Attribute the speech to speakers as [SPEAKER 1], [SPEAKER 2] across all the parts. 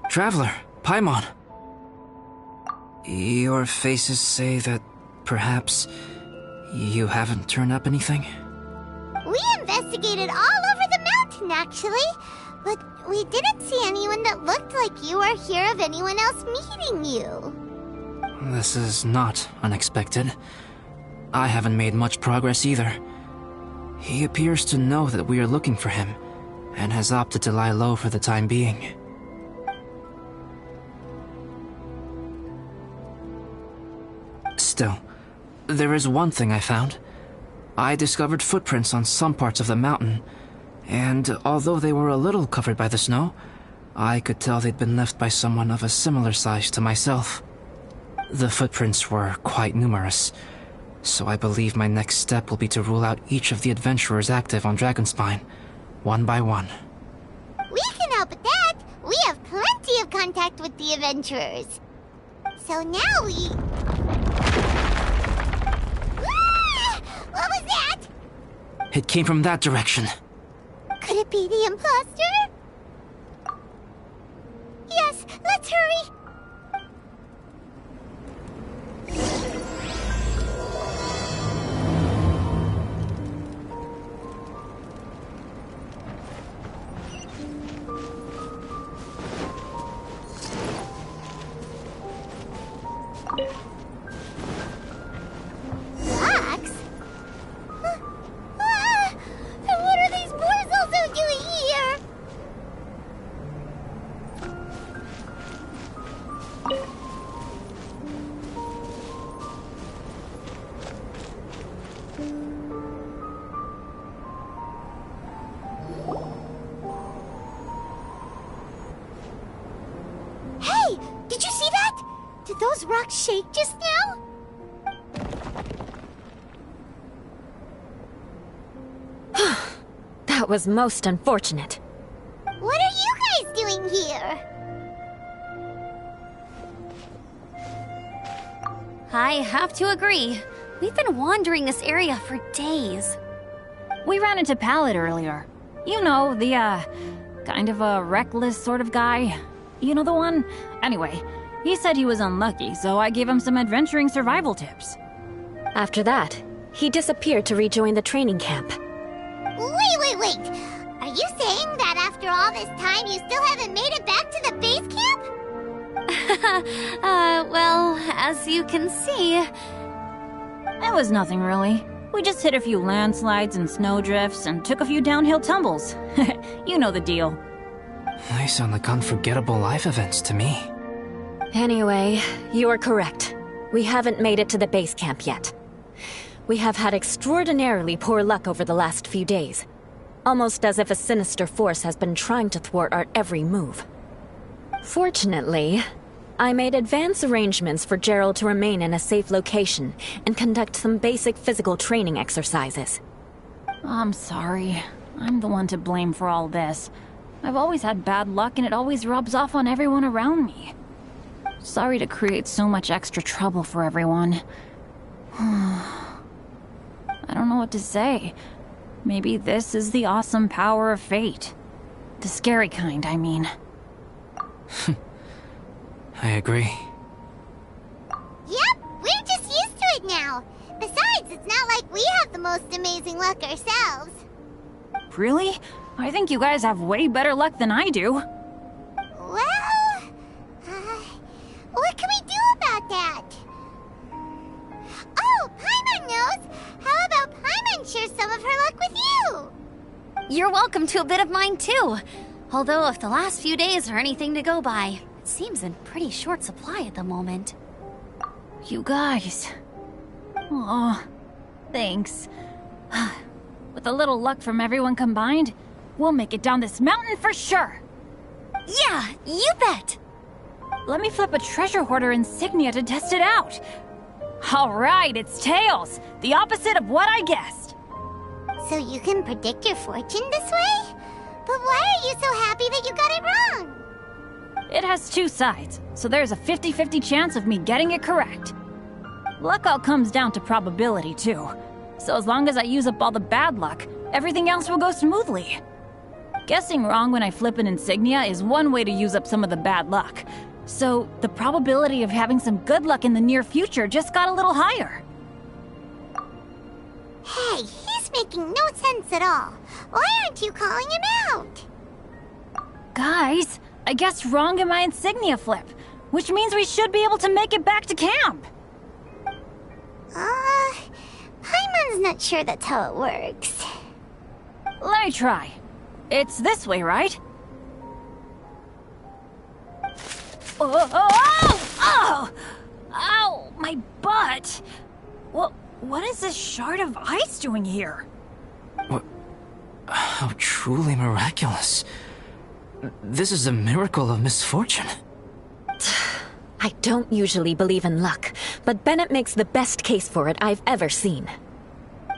[SPEAKER 1] Traveler, Paimon. Your faces say that perhaps you haven't turned up anything?
[SPEAKER 2] We investigated all over the mountain, actually. But we didn't see anyone that looked like you or hear of anyone else meeting you.
[SPEAKER 1] This is not unexpected. I haven't made much progress either. He appears to know that we are looking for him, and has opted to lie low for the time being. Still, there is one thing I found. I discovered footprints on some parts of the mountain, and although they were a little covered by the snow, I could tell they'd been left by someone of a similar size to myself. The footprints were quite numerous, so I believe my next step will be to rule out each of the adventurers active on Dragonspine, one by one.
[SPEAKER 2] We can help with that. We have plenty of contact with the adventurers. So now we... What was that?
[SPEAKER 1] It came from that direction.
[SPEAKER 2] Could it be the imposter? Yes, let's hurry. Those rocks shake just now?
[SPEAKER 3] That was most unfortunate.
[SPEAKER 2] What are you guys doing here?
[SPEAKER 4] I have to agree. We've been wandering this area for days.
[SPEAKER 5] We ran into Pallet earlier. You know, the, kind of a reckless sort of guy. You know the one? Anyway, he said he was unlucky, so I gave him some adventuring survival tips.
[SPEAKER 3] After that, he disappeared to rejoin the training camp.
[SPEAKER 2] Wait! Are you saying that after all this time you still haven't made it back to the base camp?
[SPEAKER 4] Well, as you can see...
[SPEAKER 5] It was nothing really. We just hit a few landslides and snowdrifts and took a few downhill tumbles. You know the deal.
[SPEAKER 1] They sound like unforgettable life events to me.
[SPEAKER 3] Anyway, you are correct. We haven't made it to the base camp yet. We have had extraordinarily poor luck over the last few days. Almost as if a sinister force has been trying to thwart our every move. Fortunately, I made advance arrangements for Gerald to remain in a safe location and conduct some basic physical training exercises.
[SPEAKER 5] I'm sorry. I'm the one to blame for all this. I've always had bad luck and it always rubs off on everyone around me. Sorry to create so much extra trouble for everyone. I don't know what to say. Maybe this is the awesome power of fate. The scary kind, I mean.
[SPEAKER 1] I agree.
[SPEAKER 2] Yep, we're just used to it now. Besides, it's not like we have the most amazing luck ourselves.
[SPEAKER 5] Really? I think you guys have way better luck than I do.
[SPEAKER 2] Well, what can we do about that? Oh, Paimon knows! How about Paimon share some of her luck with you?
[SPEAKER 4] You're welcome to a bit of mine, too. Although if the last few days are anything to go by, it seems in pretty short supply at the moment.
[SPEAKER 5] You guys. Aw, thanks. With a little luck from everyone combined, we'll make it down this mountain for sure.
[SPEAKER 4] Yeah, you bet!
[SPEAKER 5] Let me flip a treasure hoarder insignia to test it out. All right, it's tails. The opposite of what I guessed.
[SPEAKER 2] So you can predict your fortune this way? But why are you so happy that you got it wrong?
[SPEAKER 5] It has two sides, so there's a 50-50 chance of me getting it correct. Luck all comes down to probability, too. So as long as I use up all the bad luck, everything else will go smoothly. Guessing wrong when I flip an insignia is one way to use up some of the bad luck. So the probability of having some good luck in the near future just got a little higher.
[SPEAKER 2] Hey, he's making no sense at all. Why aren't you calling him out?
[SPEAKER 5] Guys, I guessed wrong in my insignia flip, which means we should be able to make it back to camp.
[SPEAKER 2] Paimon's not sure that's how it works.
[SPEAKER 5] Let me try. It's this way, right? Oh! Ow! My butt! What is this shard of ice doing here?
[SPEAKER 1] What? How truly miraculous. This is a miracle of misfortune.
[SPEAKER 3] I don't usually believe in luck, but Bennett makes the best case for it I've ever seen.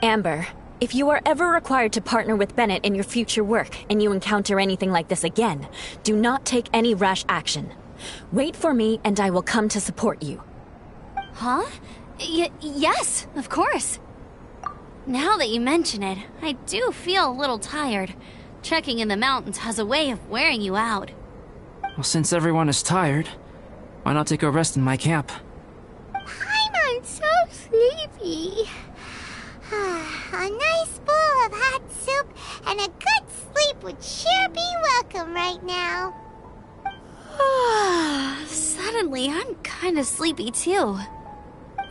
[SPEAKER 3] Amber, if you are ever required to partner with Bennett in your future work and you encounter anything like this again, do not take any rash action. Wait for me and I will come to support you.
[SPEAKER 4] Huh? Yes, of course. Now that you mention it, I do feel a little tired. Trekking in the mountains has a way of wearing you out.
[SPEAKER 1] Well, since everyone is tired, why not take a rest in my camp?
[SPEAKER 2] Paimon's so sleepy. A nice bowl of hot soup and a good sleep would sure be welcome right now.
[SPEAKER 4] Suddenly, I'm kind of sleepy too.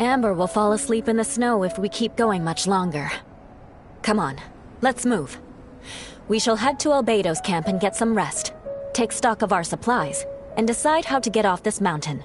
[SPEAKER 3] Amber will fall asleep in the snow if we keep going much longer. Come on, let's move. We shall head to Albedo's camp and get some rest, take stock of our supplies, and decide how to get off this mountain.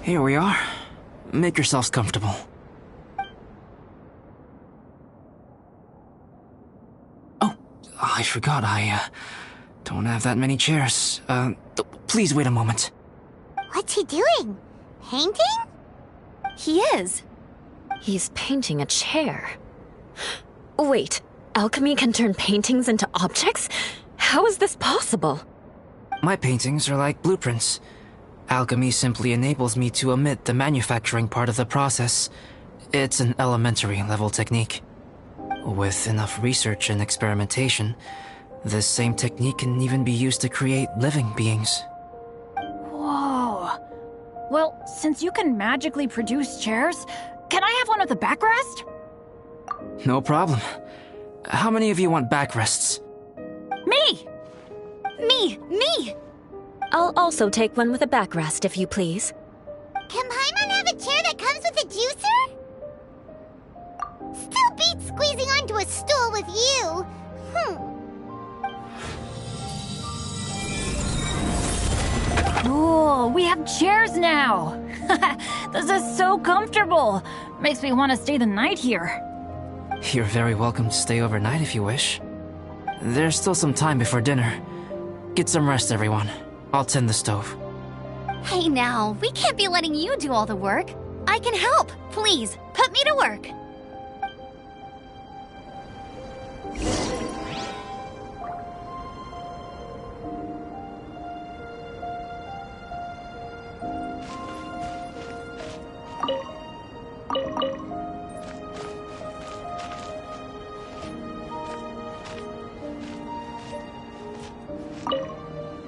[SPEAKER 1] Here we are. Make yourselves comfortable. Oh, I forgot I don't have that many chairs. Please wait a moment.
[SPEAKER 2] What's he doing? Painting?
[SPEAKER 4] He is.
[SPEAKER 3] He's painting a chair. Wait, alchemy can turn paintings into objects? How is this possible?
[SPEAKER 1] My paintings are like blueprints. Alchemy simply enables me to omit the manufacturing part of the process. It's an elementary level technique. With enough research and experimentation, this same technique can even be used to create living beings.
[SPEAKER 5] Whoa. Well, since you can magically produce chairs, can I have one with a backrest?
[SPEAKER 1] No problem. How many of you want backrests?
[SPEAKER 5] Me!
[SPEAKER 4] Me!
[SPEAKER 3] I'll also take one with a backrest, if you please.
[SPEAKER 2] Can Paimon have a chair that comes with a juicer? Still beats squeezing onto a stool with you.
[SPEAKER 5] Cool, we have chairs now! This is so comfortable! Makes me want to stay the night here.
[SPEAKER 1] You're very welcome to stay overnight if you wish. There's still some time before dinner. Get some rest, everyone. I'll tend the stove.
[SPEAKER 4] Hey now, we can't be letting you do all the work. I can help. Please, put me to work.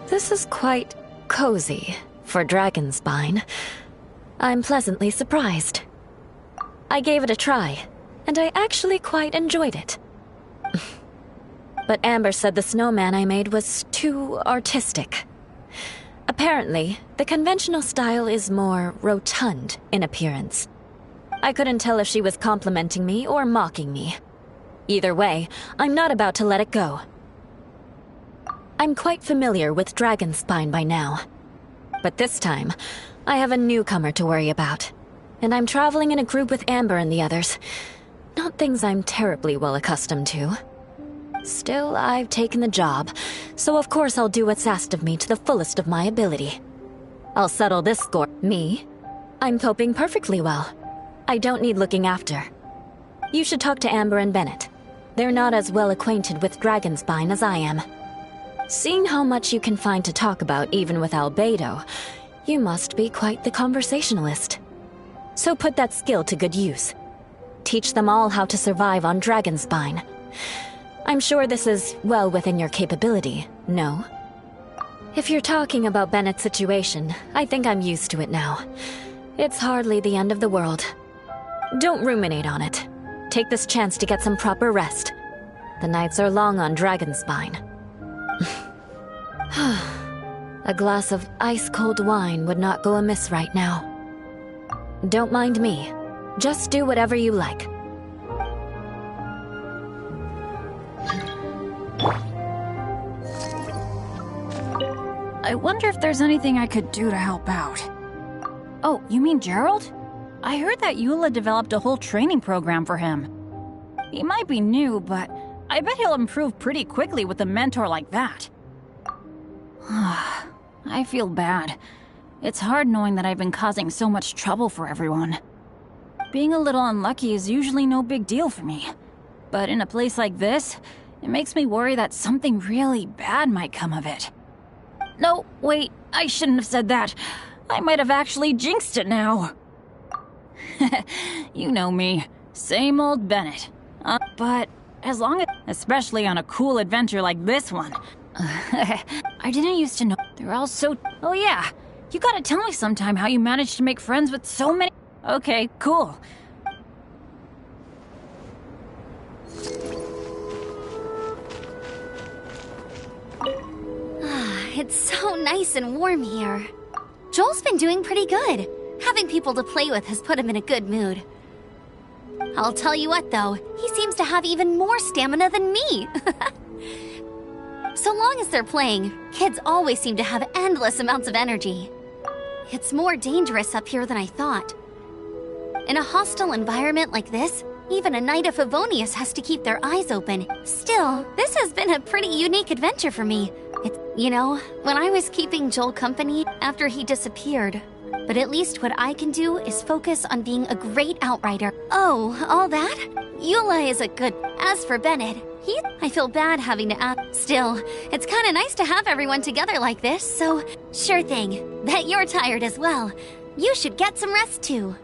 [SPEAKER 3] This is quite cozy for Dragonspine. I'm pleasantly surprised. I gave it a try, and I actually quite enjoyed it. But Amber said the snowman I made was too artistic. Apparently, the conventional style is more rotund in appearance. I couldn't tell if she was complimenting me or mocking me. Either way, I'm not about to let it go. I'm quite familiar with Dragonspine by now. But this time, I have a newcomer to worry about. And I'm traveling in a group with Amber and the others. Not things I'm terribly well accustomed to. Still, I've taken the job, so of course I'll do what's asked of me to the fullest of my ability. I'll settle this score. Me? I'm coping perfectly well. I don't need looking after. You should talk to Amber and Bennett. They're not as well acquainted with Dragonspine as I am. Seeing how much you can find to talk about even with Albedo, you must be quite the conversationalist. So put that skill to good use. Teach them all how to survive on Dragonspine. I'm sure this is well within your capability, no? If you're talking about Bennett's situation, I think I'm used to it now. It's hardly the end of the world. Don't ruminate on it. Take this chance to get some proper rest. The nights are long on Dragonspine. A glass of ice-cold wine would not go amiss right now. Don't mind me. Just do whatever you like.
[SPEAKER 5] I wonder if there's anything I could do to help out. Oh, you mean Gerald? I heard that Eula developed a whole training program for him. He might be new, but I bet he'll improve pretty quickly with a mentor like that. I feel bad. It's hard knowing that I've been causing so much trouble for everyone. Being a little unlucky is usually no big deal for me. But in a place like this, it makes me worry that something really bad might come of it. No, wait, I shouldn't have said that. I might have actually jinxed it now. You know me. Same old Bennett. But as long as... especially on a cool adventure like this one. I didn't used to know. They're all so... Oh yeah, you gotta tell me sometime how you managed to make friends with so many... Okay, cool.
[SPEAKER 4] It's so nice and warm here. Joel's been doing pretty good. Having people to play with has put him in a good mood. I'll tell you what, though, he seems to have even more stamina than me. So long as they're playing, kids always seem to have endless amounts of energy. It's more dangerous up here than I thought. In a hostile environment like this, even a Knight of Favonius has to keep their eyes open. Still, this has been a pretty unique adventure for me. You know, when I was keeping Joel company after he disappeared, But at least what I can do is focus on being a great outrider. Oh, all that? Eula is a good... As for Bennett, I feel bad having to ask. Still, it's kinda nice to have everyone together like this, so... Sure thing. Bet you're tired as well. You should get some rest too.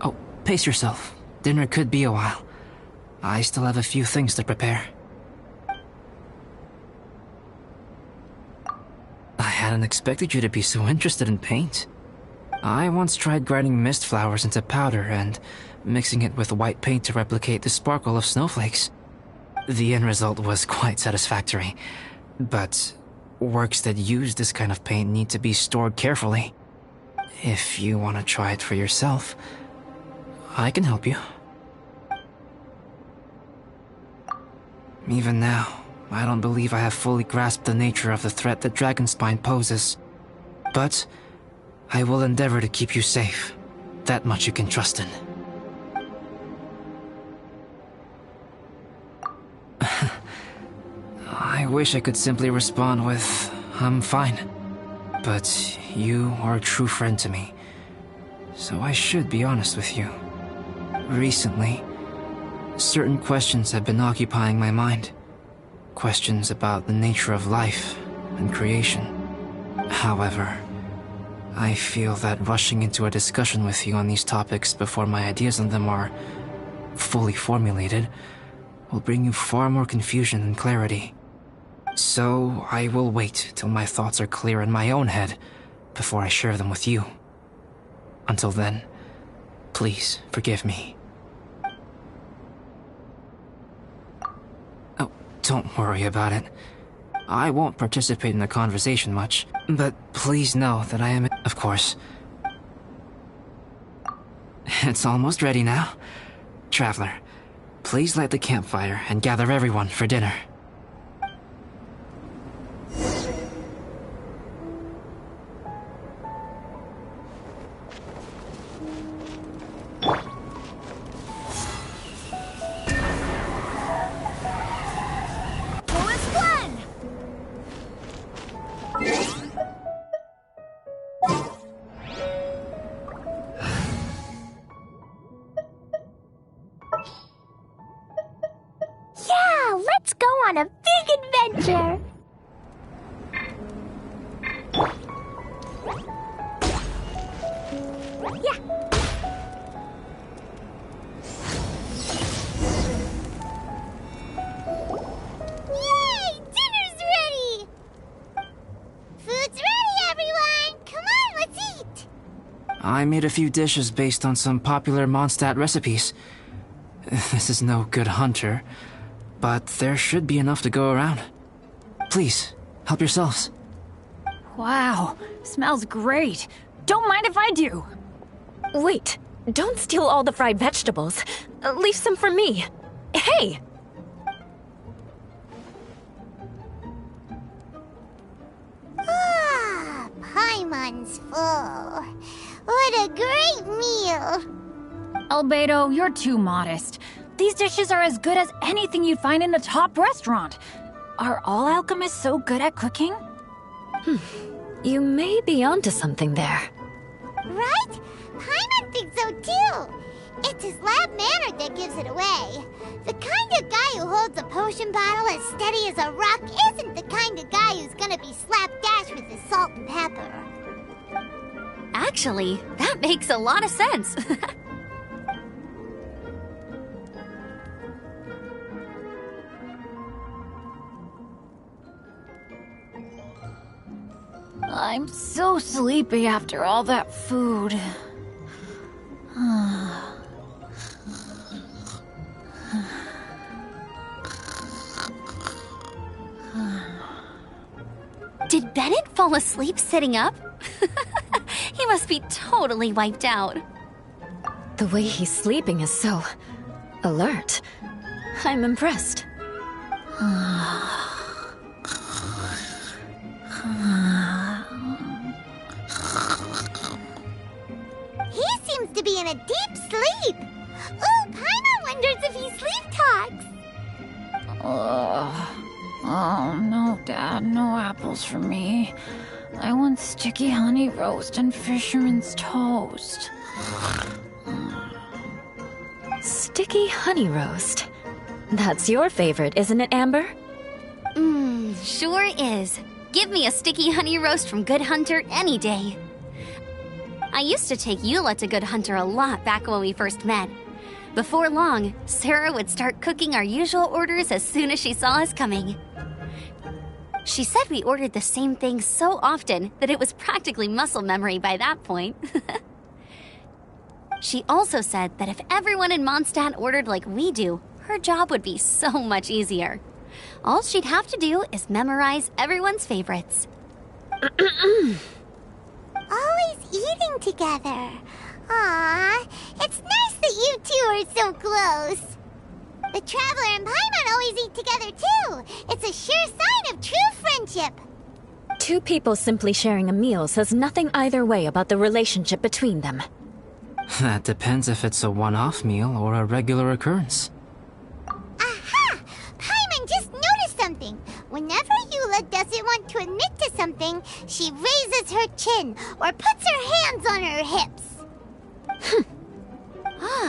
[SPEAKER 1] Oh, pace yourself. Dinner could be a while. I still have a few things to prepare. I hadn't expected you to be so interested in paint. I once tried grinding mist flowers into powder and mixing it with white paint to replicate the sparkle of snowflakes. The end result was quite satisfactory, but works that use this kind of paint need to be stored carefully. If you want to try it for yourself, I can help you. Even now, I don't believe I have fully grasped the nature of the threat that Dragonspine poses. But I will endeavor to keep you safe. That much you can trust in. I wish I could simply respond with, I'm fine. But you are a true friend to me, so I should be honest with you. Recently, certain questions have been occupying my mind. Questions about the nature of life and creation. However, I feel that rushing into a discussion with you on these topics before my ideas on them are fully formulated will bring you far more confusion than clarity. So I will wait till my thoughts are clear in my own head before I share them with you. Until then, please forgive me. Oh, don't worry about it. I won't participate in the conversation much, but please know that I am... Of course. It's almost ready now. Traveler, please light the campfire and gather everyone for dinner.
[SPEAKER 2] Let's go on a big adventure! Yeah. Yay! Dinner's ready! Food's ready, everyone! Come on, let's eat!
[SPEAKER 1] I made a few dishes based on some popular Mondstadt recipes. This is no good hunter, but there should be enough to go around. Please, help yourselves.
[SPEAKER 5] Wow, smells great. Don't mind if I do.
[SPEAKER 3] Wait, don't steal all the fried vegetables. Leave some for me. Hey!
[SPEAKER 2] Ah, Paimon's full. What a great meal!
[SPEAKER 5] Albedo, you're too modest. These dishes are as good as anything you'd find in a top restaurant. Are all alchemists so good at cooking?
[SPEAKER 3] You may be onto something there.
[SPEAKER 2] Right? Paimon thinks so too. It's his lab manner that gives it away. The kind of guy who holds a potion bottle as steady as a rock isn't the kind of guy who's gonna be slapdash with his salt and pepper.
[SPEAKER 4] Actually, that makes a lot of sense.
[SPEAKER 5] I'm so sleepy after all that food.
[SPEAKER 4] Did Bennett fall asleep sitting up? He must be totally wiped out.
[SPEAKER 3] The way he's sleeping is so alert. I'm impressed.
[SPEAKER 2] He seems to be in a deep sleep. Ooh, afterwards if he sleep talks.
[SPEAKER 5] Oh, no, Dad, no apples for me. I want sticky honey roast and fisherman's toast.
[SPEAKER 3] Sticky honey roast. That's your favorite, isn't it, Amber?
[SPEAKER 4] Sure is. Give me a sticky honey roast from Good Hunter any day. I used to take Eula to Good Hunter a lot back when we first met. Before long, Sarah would start cooking our usual orders as soon as she saw us coming. She said we ordered the same thing so often that it was practically muscle memory by that point. She also said that if everyone in Mondstadt ordered like we do, her job would be so much easier. All she'd have to do is memorize everyone's favorites.
[SPEAKER 2] Always eating together. Aww, it's nice that you two are so close. The Traveler and Paimon always eat together too. It's a sure sign of true friendship.
[SPEAKER 3] Two people simply sharing a meal says nothing either way about the relationship between them.
[SPEAKER 1] That depends if it's a one-off meal or a regular occurrence.
[SPEAKER 2] Aha! Paimon just noticed something. Whenever Eula doesn't want to admit to something, she raises her chin or puts her hands on her hips.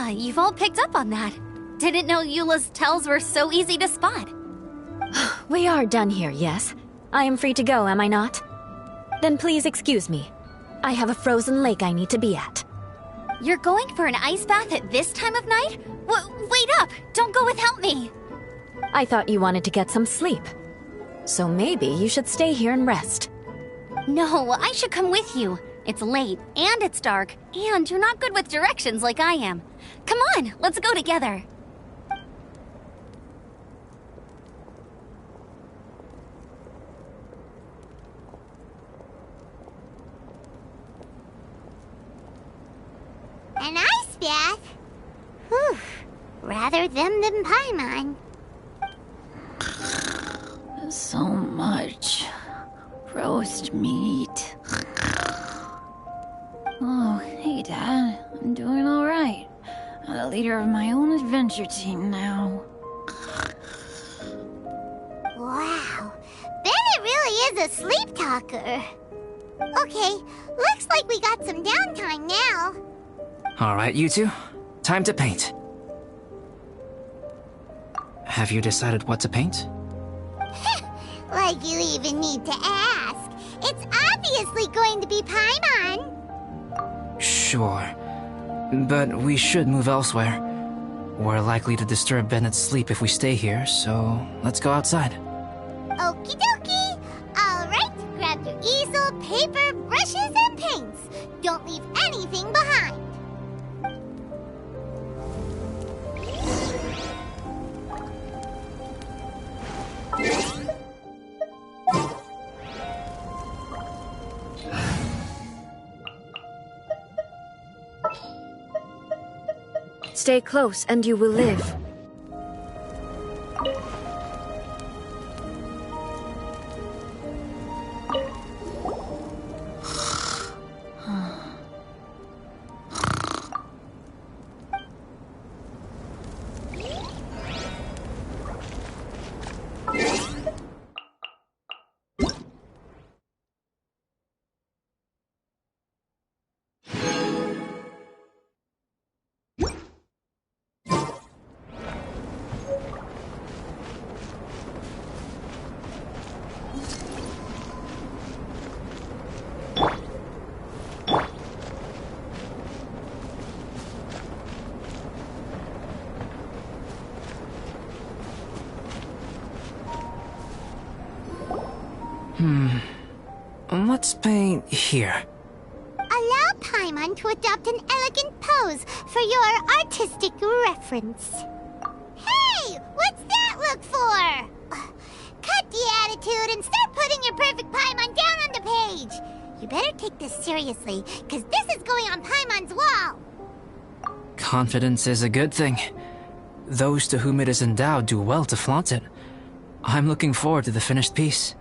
[SPEAKER 4] You've all picked up on that. Didn't know Eula's tells were so easy to spot.
[SPEAKER 3] We are done here, yes? I am free to go, am I not? Then please excuse me. I have a frozen lake I need to be at.
[SPEAKER 4] You're going for an ice bath at this time of night? Wait up! Don't go without me!
[SPEAKER 3] I thought you wanted to get some sleep. So maybe you should stay here and rest.
[SPEAKER 4] No, I should come with you. It's late, and it's dark, and you're not good with directions like I am. Come on, let's go together.
[SPEAKER 2] An ice bath? Whew. Rather them than Paimon.
[SPEAKER 5] So much roast meat. Oh, hey, Dad. I'm doing all right. I'm the leader of my own adventure team now.
[SPEAKER 2] Wow. Bennett really is a sleep talker. Okay, looks like we got some downtime now.
[SPEAKER 1] Alright, you two. Time to paint. Have you decided what to paint?
[SPEAKER 2] Like you even need to ask. It's obviously going to be Paimon.
[SPEAKER 1] Sure. But we should move elsewhere. We're likely to disturb Bennett's sleep if we stay here, so let's go outside.
[SPEAKER 2] Okie dokie. All right, grab your easel, paper, brushes, and paints. Don't leave anything behind.
[SPEAKER 3] Stay close and you will live.
[SPEAKER 1] Let's paint here.
[SPEAKER 2] Allow Paimon to adopt an elegant pose for your artistic reference. Hey, what's that look for? Cut the attitude and start putting your perfect Paimon down on the page. You better take this seriously, because this is going on Paimon's wall.
[SPEAKER 1] Confidence is a good thing. Those to whom it is endowed do well to flaunt it. I'm looking forward to the finished piece.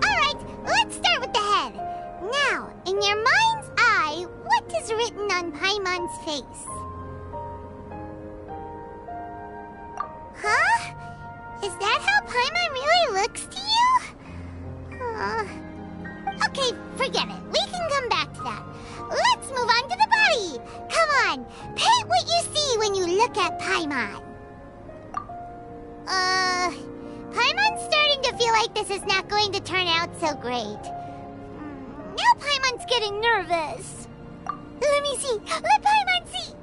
[SPEAKER 2] Alright, let's start with the head. Now, in your mind's eye, what is written on Paimon's face? Huh? Is that how Paimon really looks to you? Okay, forget it. We can come back to that. Let's move on to the body. Come on, paint what you see when you look at Paimon. Paimon's starting to feel like this is not going to turn out so great. Now Paimon's getting nervous. Let me see. Let Paimon see.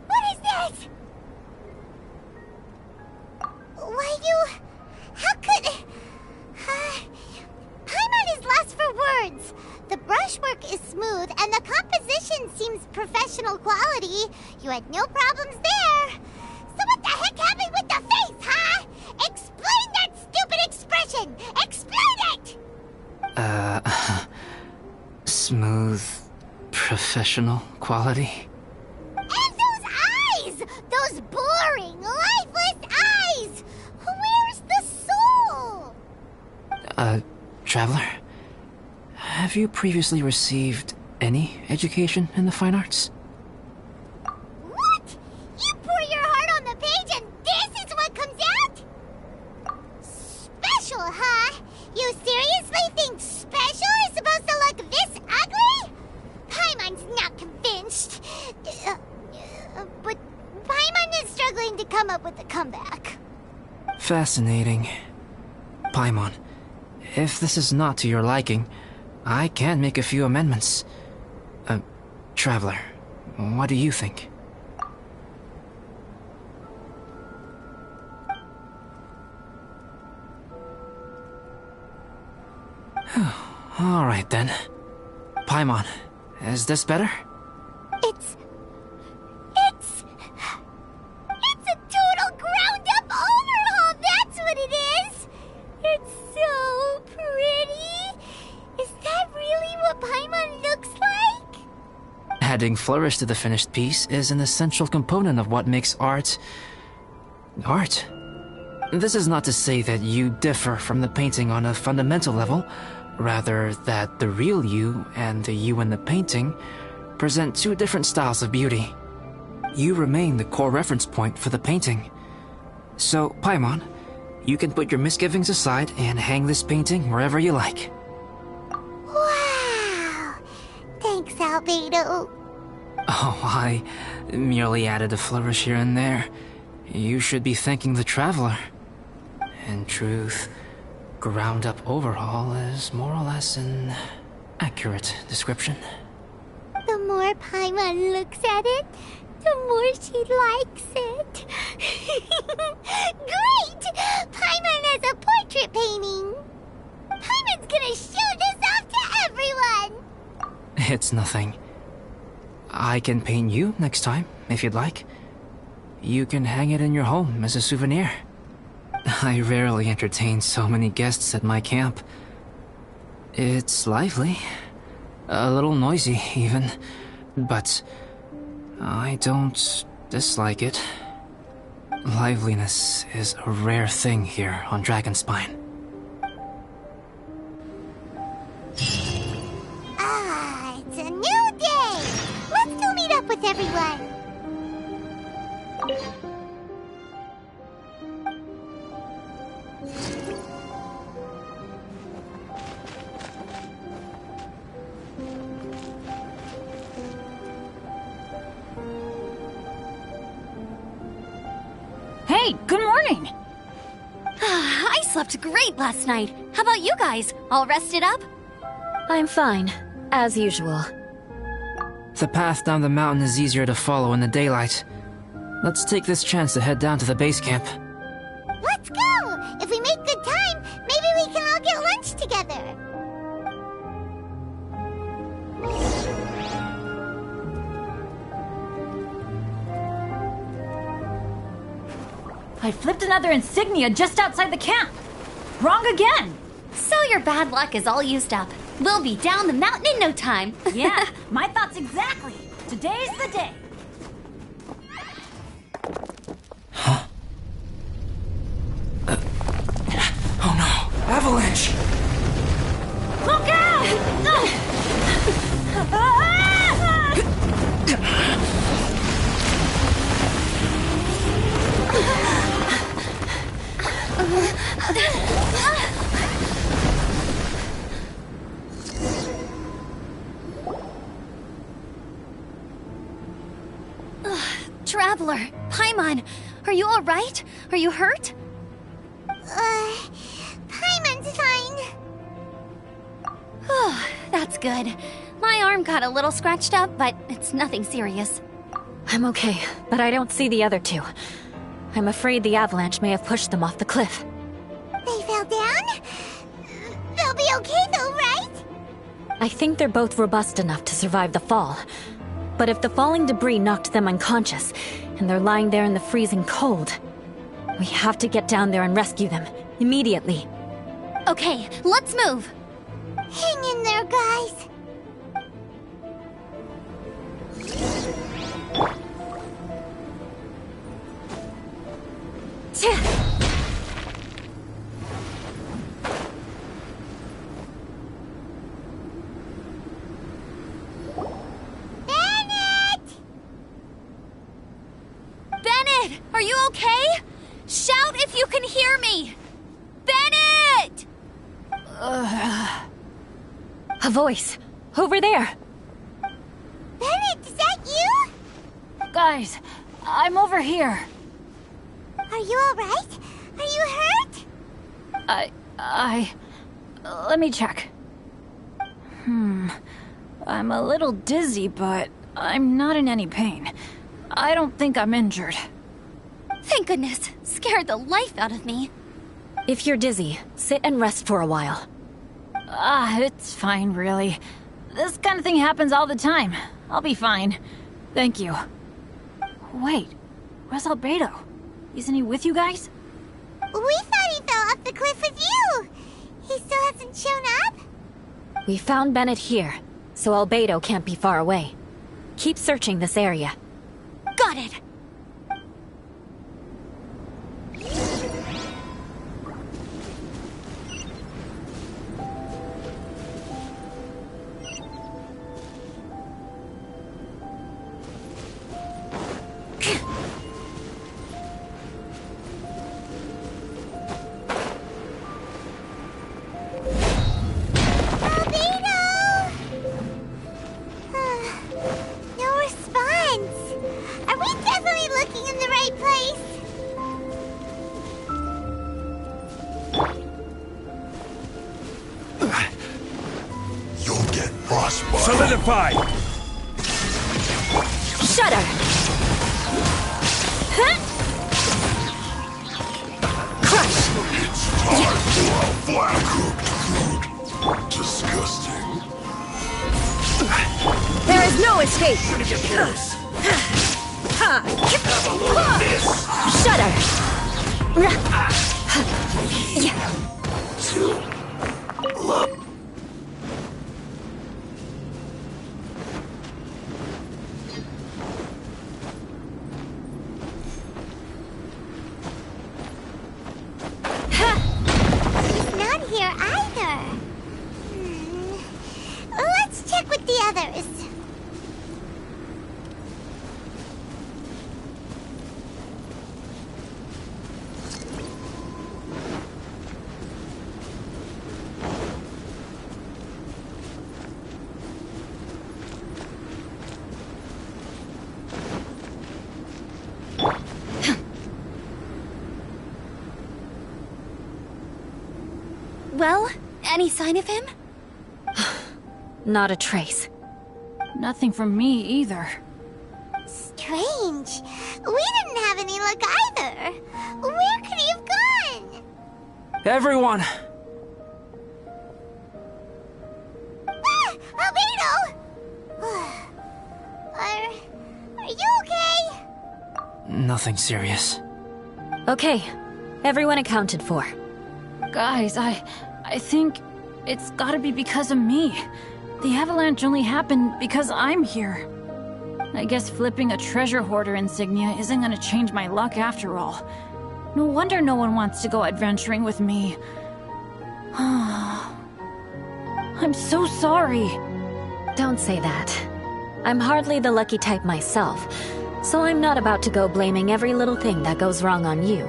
[SPEAKER 2] What is this? How could... Paimon is lost for words. The brushwork is smooth and the composition seems professional quality. You had no problems there. So what the heck happened with the face, huh? Explain that stupid expression! Explain it!
[SPEAKER 1] Smooth, professional quality?
[SPEAKER 2] And those eyes! Those boring, lifeless eyes! Where's the soul?
[SPEAKER 1] Traveler? Have you previously received any education in the fine arts?
[SPEAKER 2] What? You pour your heart on the page and this is what comes out? Special, huh? You seriously think special is supposed to look this ugly? Paimon's not convinced. But Paimon is struggling to come up with a comeback.
[SPEAKER 1] Fascinating. Paimon, if this is not to your liking, I can make a few amendments. Traveler, what do you think? All right then. Paimon, is this better?
[SPEAKER 2] It's a total ground-up overhaul, that's what it is! It's so pretty! Is that really what Paimon looks like?
[SPEAKER 1] Adding flourish to the finished piece is an essential component of what makes art... art. This is not to say that you differ from the painting on a fundamental level, rather that the real you and the you in the painting present two different styles of beauty. You remain the core reference point for the painting. So, Paimon, you can put your misgivings aside and hang this painting wherever you like.
[SPEAKER 2] Wow! Thanks, Albedo.
[SPEAKER 1] Oh, I merely added a flourish here and there. You should be thanking the Traveler. In truth, ground-up overhaul is more or less an accurate description.
[SPEAKER 2] The more Paimon looks at it, the more she likes it. Great! Paimon has a portrait painting. Paimon's gonna show this off to everyone.
[SPEAKER 1] It's nothing. I can paint you next time, if you'd like. You can hang it in your home as a souvenir. I rarely entertain so many guests at my camp. It's lively. A little noisy, even. But I don't dislike it. Liveliness is a rare thing here on Dragonspine.
[SPEAKER 2] It's a new day. Let's go meet up with everyone.
[SPEAKER 5] Hey, good morning!
[SPEAKER 4] I slept great last night. How about you guys? All rested up?
[SPEAKER 3] I'm fine, as usual.
[SPEAKER 1] The path down the mountain is easier to follow in the daylight. Let's take this chance to head down to the base camp.
[SPEAKER 2] Let's go! If we make good time, maybe we can all get lunch together.
[SPEAKER 5] I flipped another insignia just outside the camp. Wrong again.
[SPEAKER 4] So your bad luck is all used up. We'll be down the mountain in no time.
[SPEAKER 5] Yeah, my thoughts exactly. Today's the day.
[SPEAKER 1] Huh? avalanche!
[SPEAKER 5] Look out!
[SPEAKER 4] Traveler, Paimon, are you alright? Are you hurt?
[SPEAKER 2] Paimon's fine.
[SPEAKER 4] That's good. My arm got a little scratched up, but it's nothing serious.
[SPEAKER 3] I'm okay, but I don't see the other two. I'm afraid the avalanche may have pushed them off the cliff.
[SPEAKER 2] They fell down? They'll be okay though, right?
[SPEAKER 3] I think they're both robust enough to survive the fall. But if the falling debris knocked them unconscious, and they're lying there in the freezing cold, we have to get down there and rescue them, immediately.
[SPEAKER 4] Okay, let's move.
[SPEAKER 2] Hang in there, guys.
[SPEAKER 4] Bennett, are you okay? Shout if you can hear me! Bennett!
[SPEAKER 3] A voice! Over there!
[SPEAKER 2] Bennett, is that you?
[SPEAKER 5] Guys, I'm over here.
[SPEAKER 2] Are you alright? Are you hurt?
[SPEAKER 5] Let me check. I'm a little dizzy, but I'm not in any pain. I don't think I'm injured.
[SPEAKER 4] Thank goodness. Scared the life out of me.
[SPEAKER 3] If you're dizzy, sit and rest for a while.
[SPEAKER 5] It's fine, really. This kind of thing happens all the time. I'll be fine. Thank you. Wait, where's Albedo? Isn't he with you guys?
[SPEAKER 2] We thought he fell off the cliff with you. He still hasn't shown up?
[SPEAKER 3] We found Bennett here, so Albedo can't be far away. Keep searching this area.
[SPEAKER 4] Got it.
[SPEAKER 2] No response. Are we definitely looking in the right place?
[SPEAKER 6] You'll get frostbite.
[SPEAKER 7] Solidify!
[SPEAKER 3] Shudder! Huh? Crush!
[SPEAKER 6] It's time for our flat-cooked food. Disgusting.
[SPEAKER 3] There is no escape!
[SPEAKER 7] Have a look at this!
[SPEAKER 3] Shudder!
[SPEAKER 2] He's not here either. Let's check with the others.
[SPEAKER 4] Well, any sign of him?
[SPEAKER 3] Not a trace.
[SPEAKER 5] Nothing from me either.
[SPEAKER 2] Strange. We didn't have any luck either. Where could he have gone?
[SPEAKER 1] Everyone!
[SPEAKER 2] Ah! Albedo! Are you okay?
[SPEAKER 1] Nothing serious.
[SPEAKER 3] Okay, everyone accounted for.
[SPEAKER 5] Guys, I think it's gotta be because of me. The avalanche only happened because I'm here. I guess flipping a treasure hoarder insignia isn't gonna change my luck after all. No wonder no one wants to go adventuring with me. I'm so sorry.
[SPEAKER 3] Don't say that. I'm hardly the lucky type myself, so I'm not about to go blaming every little thing that goes wrong on you.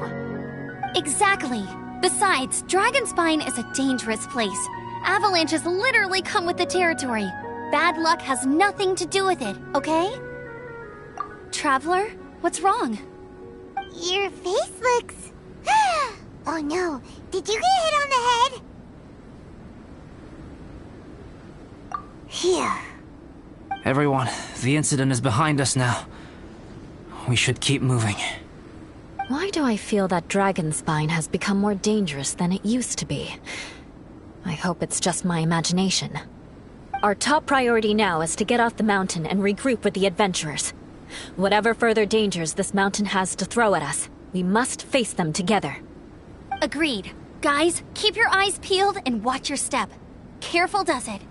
[SPEAKER 4] Exactly. Besides, Dragonspine is a dangerous place. Avalanches literally come with the territory. Bad luck has nothing to do with it, okay? Traveler, what's wrong?
[SPEAKER 2] Your face looks... Oh no, did you get hit on the head? Phew.
[SPEAKER 1] Everyone, the incident is behind us now. We should keep moving.
[SPEAKER 3] Why do I feel that Dragonspine has become more dangerous than it used to be? I hope it's just my imagination. Our top priority now is to get off the mountain and regroup with the adventurers. Whatever further dangers this mountain has to throw at us, we must face them together.
[SPEAKER 4] Agreed. Guys, keep your eyes peeled and watch your step. Careful does it.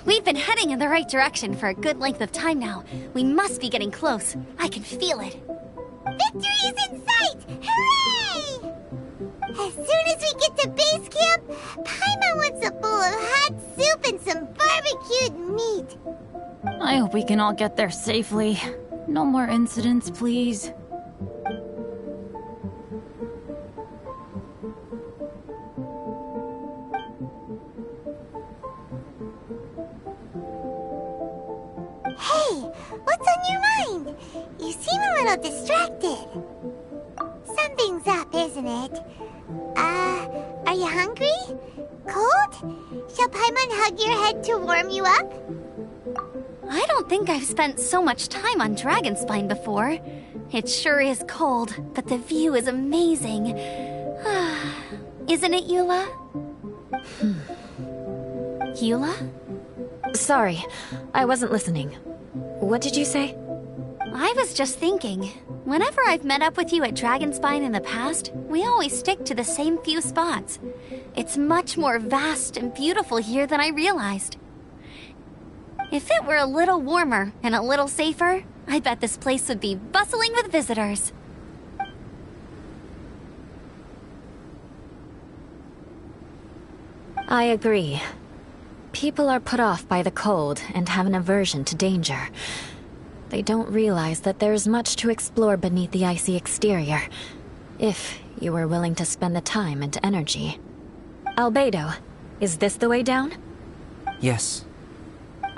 [SPEAKER 4] We've been heading in the right direction for a good length of time now. We must be getting close. I can feel it.
[SPEAKER 2] Victory is in sight! Hooray! As soon as we get to base camp, Paimon wants a bowl of hot soup and some barbecued meat.
[SPEAKER 5] I hope we can all get there safely. No more incidents, please.
[SPEAKER 2] Hey, what's on your mind? You seem a little distracted. Something's up, isn't it? Are you hungry? Cold? Shall Paimon hug your head to warm you up?
[SPEAKER 4] I don't think I've spent so much time on Dragonspine before. It sure is cold, but the view is amazing. Isn't it, Eula? Eula?
[SPEAKER 3] Sorry, I wasn't listening. What did you say?
[SPEAKER 4] I was just thinking. Whenever I've met up with you at Dragonspine in the past, we always stick to the same few spots. It's much more vast and beautiful here than I realized. If it were a little warmer and a little safer, I bet this place would be bustling with visitors.
[SPEAKER 3] I agree. People are put off by the cold and have an aversion to danger. They don't realize that there's much to explore beneath the icy exterior, if you were willing to spend the time and energy. Albedo, is this the way down?
[SPEAKER 1] Yes.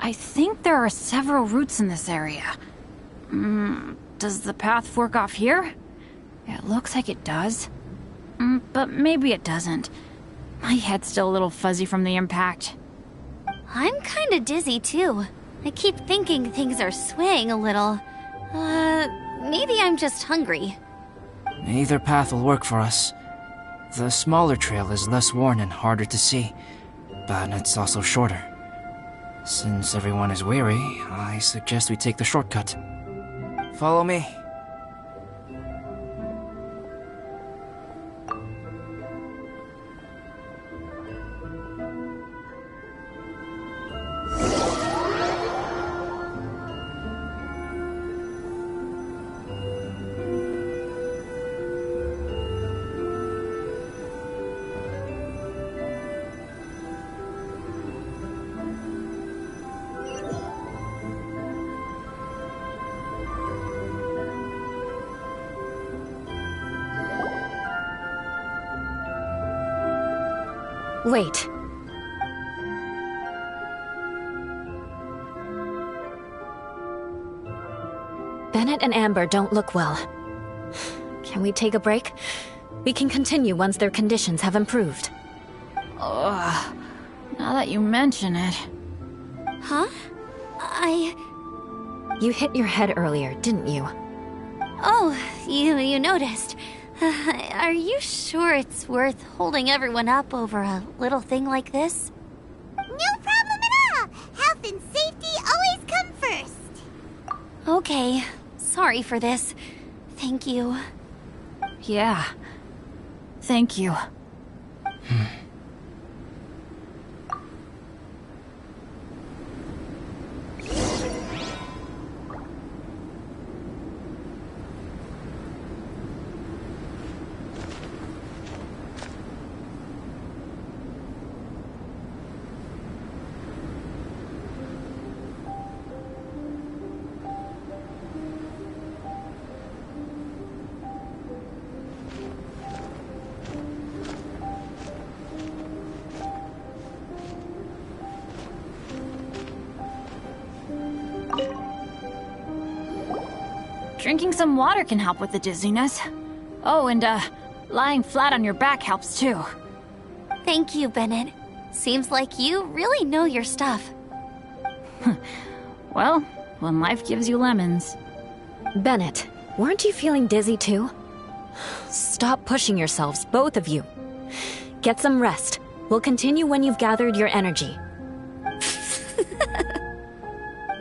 [SPEAKER 5] I think there are several routes in this area. Does the path fork off here? It looks like it does. But maybe it doesn't. My head's still a little fuzzy from the impact.
[SPEAKER 4] I'm kinda dizzy too. I keep thinking things are swaying a little. Maybe I'm just hungry.
[SPEAKER 1] Either path will work for us. The smaller trail is less worn and harder to see, but it's also shorter. Since everyone is weary, I suggest we take the shortcut. Follow me.
[SPEAKER 3] Wait. Bennett and Amber don't look well. Can we take a break? We can continue once their conditions have improved.
[SPEAKER 5] Ugh. Now that you mention it.
[SPEAKER 4] Huh?
[SPEAKER 3] You hit your head earlier, didn't you?
[SPEAKER 4] Oh, you noticed. Are you sure it's worth holding everyone up over a little thing like this?
[SPEAKER 2] No problem at all. Health and safety always come first.
[SPEAKER 4] Okay. Sorry for this. Thank you.
[SPEAKER 5] Yeah. Thank you. Drinking some water can help with the dizziness. Oh, and lying flat on your back helps too.
[SPEAKER 4] Thank you, Bennett. Seems like you really know your stuff.
[SPEAKER 5] Well, when life gives you lemons.
[SPEAKER 3] Bennett, weren't you feeling dizzy too? Stop pushing yourselves, both of you. Get some rest. We'll continue when you've gathered your energy.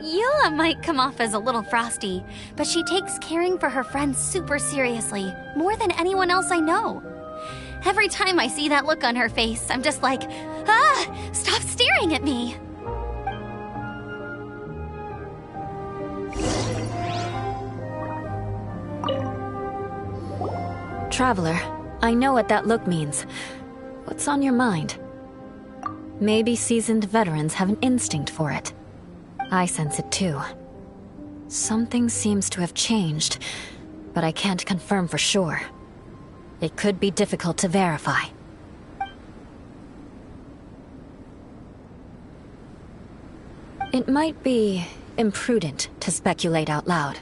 [SPEAKER 4] Yula might come off as a little frosty, but she takes caring for her friends super seriously, more than anyone else I know. Every time I see that look on her face, I'm just like, ah, stop staring at me!
[SPEAKER 3] Traveler, I know what that look means. What's on your mind? Maybe seasoned veterans have an instinct for it. I sense it too. Something seems to have changed, but I can't confirm for sure. It could be difficult to verify. It might be imprudent to speculate out loud,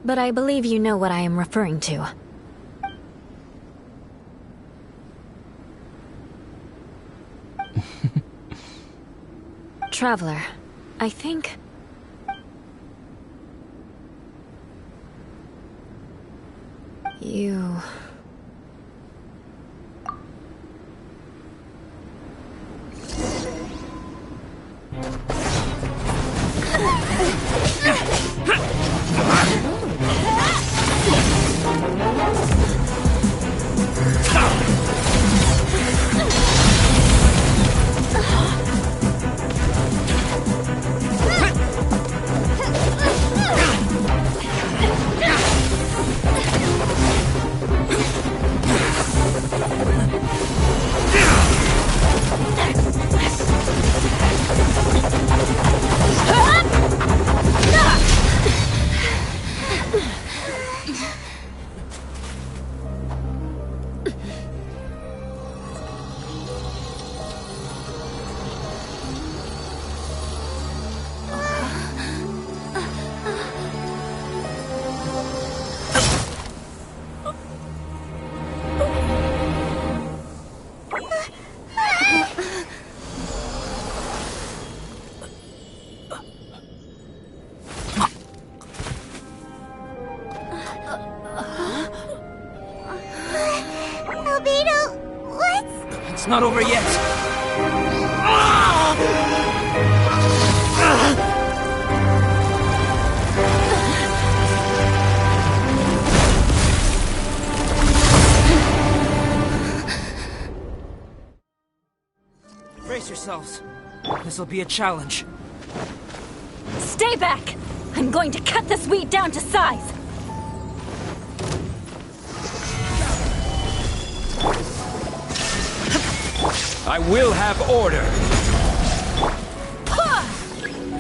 [SPEAKER 3] but I believe you know what I am referring to. Traveler, I think... you...
[SPEAKER 1] It's not over yet. Brace yourselves. This'll be a challenge.
[SPEAKER 3] Stay back! I'm going to cut this weed down to size!
[SPEAKER 7] I will have order.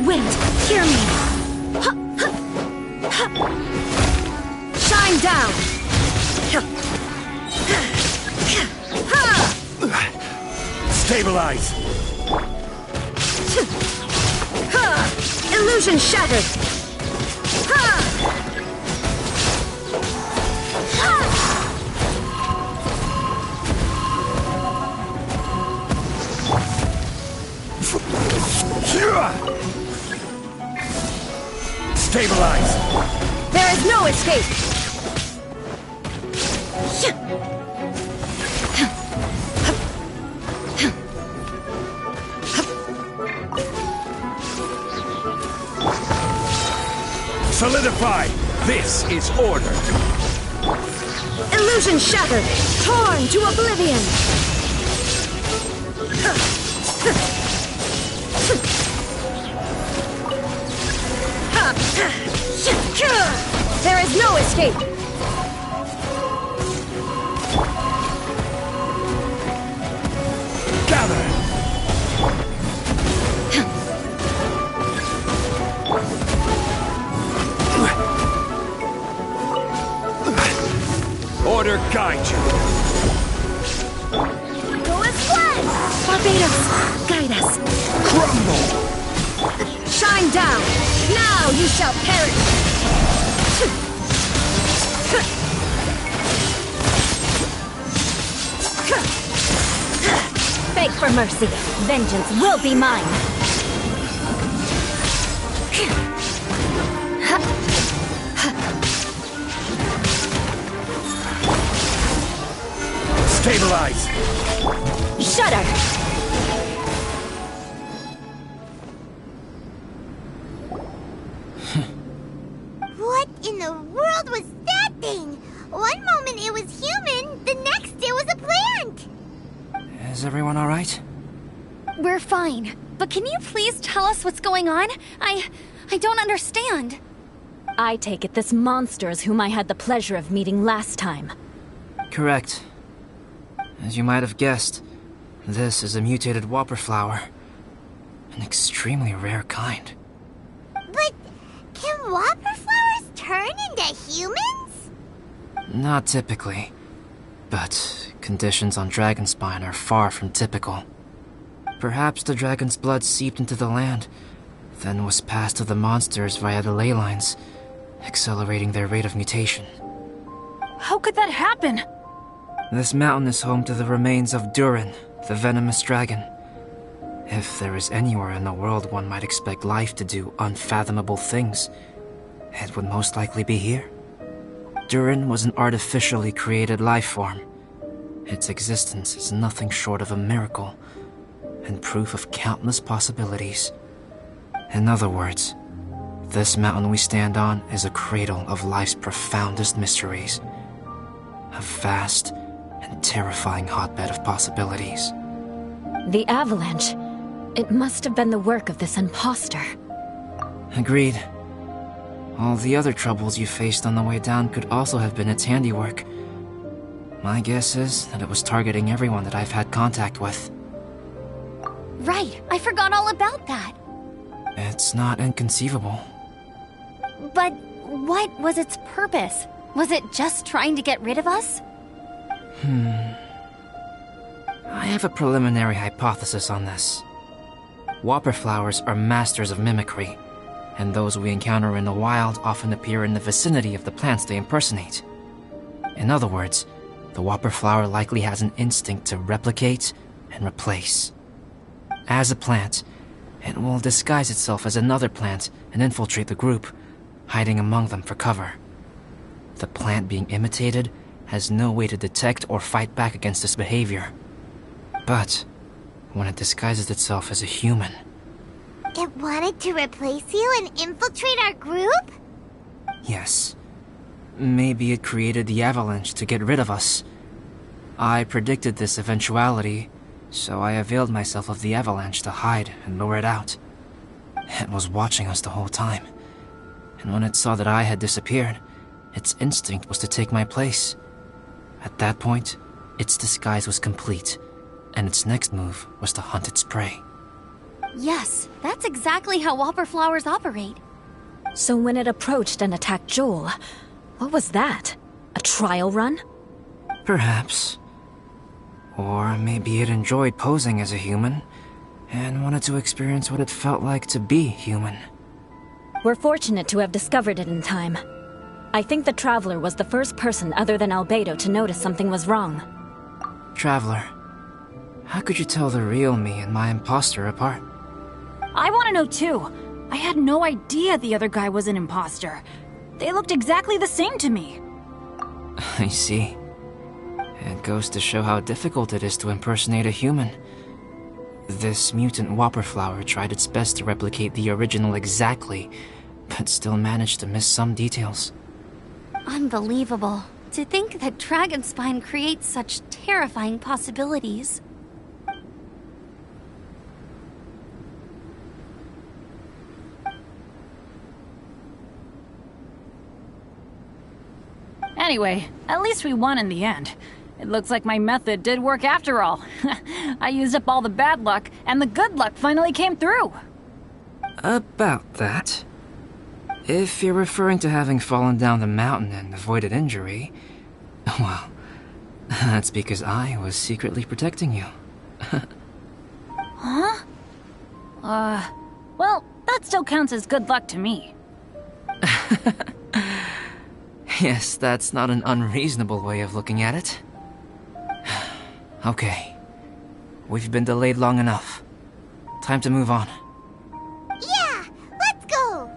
[SPEAKER 3] Wind, hear me! Shine down!
[SPEAKER 7] Stabilize.
[SPEAKER 3] Illusion shattered!
[SPEAKER 7] Stabilize.
[SPEAKER 3] There is no escape!
[SPEAKER 7] Solidify! This is order!
[SPEAKER 8] Illusion shattered! Torn to oblivion! There is no escape!
[SPEAKER 7] Gather! Order guide you!
[SPEAKER 8] Go as one! Barbados, guide us!
[SPEAKER 7] Crumble!
[SPEAKER 8] Shine down! Now you shall perish!
[SPEAKER 3] Beg for mercy. Vengeance will be mine.
[SPEAKER 7] Stabilize!
[SPEAKER 3] Shudder!
[SPEAKER 2] What in the world was that thing? One moment it was human, the next it was a plant!
[SPEAKER 1] Is everyone alright?
[SPEAKER 4] We're fine. But can you please tell us what's going on? I don't understand.
[SPEAKER 3] I take it this monster is whom I had the pleasure of meeting last time.
[SPEAKER 1] Correct. As you might have guessed, this is a mutated whopper flower. An extremely rare kind.
[SPEAKER 2] But can whopper flowers turn into humans?
[SPEAKER 1] Not typically, but conditions on Dragonspine are far from typical. Perhaps the dragon's blood seeped into the land, then was passed to the monsters via the ley lines, accelerating their rate of mutation.
[SPEAKER 5] How could that happen?
[SPEAKER 1] This mountain is home to the remains of Durin, the venomous dragon. If there is anywhere in the world one might expect life to do unfathomable things, it would most likely be here. Durin was an artificially created life form. Its existence is nothing short of a miracle, and proof of countless possibilities. In other words, this mountain we stand on is a cradle of life's profoundest mysteries. A vast and terrifying hotbed of possibilities.
[SPEAKER 3] The avalanche. It must have been the work of this imposter.
[SPEAKER 1] Agreed. All the other troubles you faced on the way down could also have been its handiwork. My guess is that it was targeting everyone that I've had contact with.
[SPEAKER 4] Right, I forgot all about that.
[SPEAKER 1] It's not inconceivable.
[SPEAKER 4] But what was its purpose? Was it just trying to get rid of us?
[SPEAKER 1] I have a preliminary hypothesis on this. Whopper flowers are masters of mimicry, and those we encounter in the wild often appear in the vicinity of the plants they impersonate. In other words, the whopper flower likely has an instinct to replicate and replace. As a plant, it will disguise itself as another plant and infiltrate the group, hiding among them for cover. The plant being imitated has no way to detect or fight back against this behavior. But when it disguises itself as a human...
[SPEAKER 2] It wanted to replace you and infiltrate our group?
[SPEAKER 1] Yes. Maybe it created the avalanche to get rid of us. I predicted this eventuality, so I availed myself of the avalanche to hide and lure it out. It was watching us the whole time, and when it saw that I had disappeared, its instinct was to take my place. At that point, its disguise was complete, and its next move was to hunt its prey.
[SPEAKER 4] Yes, that's exactly how whopper flowers operate.
[SPEAKER 3] So when it approached and attacked Joel, what was that? A trial run?
[SPEAKER 1] Perhaps. Or maybe it enjoyed posing as a human, and wanted to experience what it felt like to be human.
[SPEAKER 3] We're fortunate to have discovered it in time. I think the Traveler was the first person other than Albedo to notice something was wrong.
[SPEAKER 1] Traveler, how could you tell the real me and my imposter apart?
[SPEAKER 5] I want to know too. I had no idea the other guy was an imposter. They looked exactly the same to me.
[SPEAKER 1] I see. It goes to show how difficult it is to impersonate a human. This mutant whopper flower tried its best to replicate the original exactly, but still managed to miss some details.
[SPEAKER 4] Unbelievable. To think that Dragonspine creates such terrifying possibilities.
[SPEAKER 5] Anyway, at least we won in the end. It looks like my method did work after all. I used up all the bad luck, and the good luck finally came through.
[SPEAKER 1] About that. If you're referring to having fallen down the mountain and avoided injury, well, that's because I was secretly protecting you.
[SPEAKER 5] Huh? Well, that still counts as good luck to me.
[SPEAKER 1] Yes, that's not an unreasonable way of looking at it. Okay. We've been delayed long enough. Time to move on.
[SPEAKER 2] Yeah, let's go!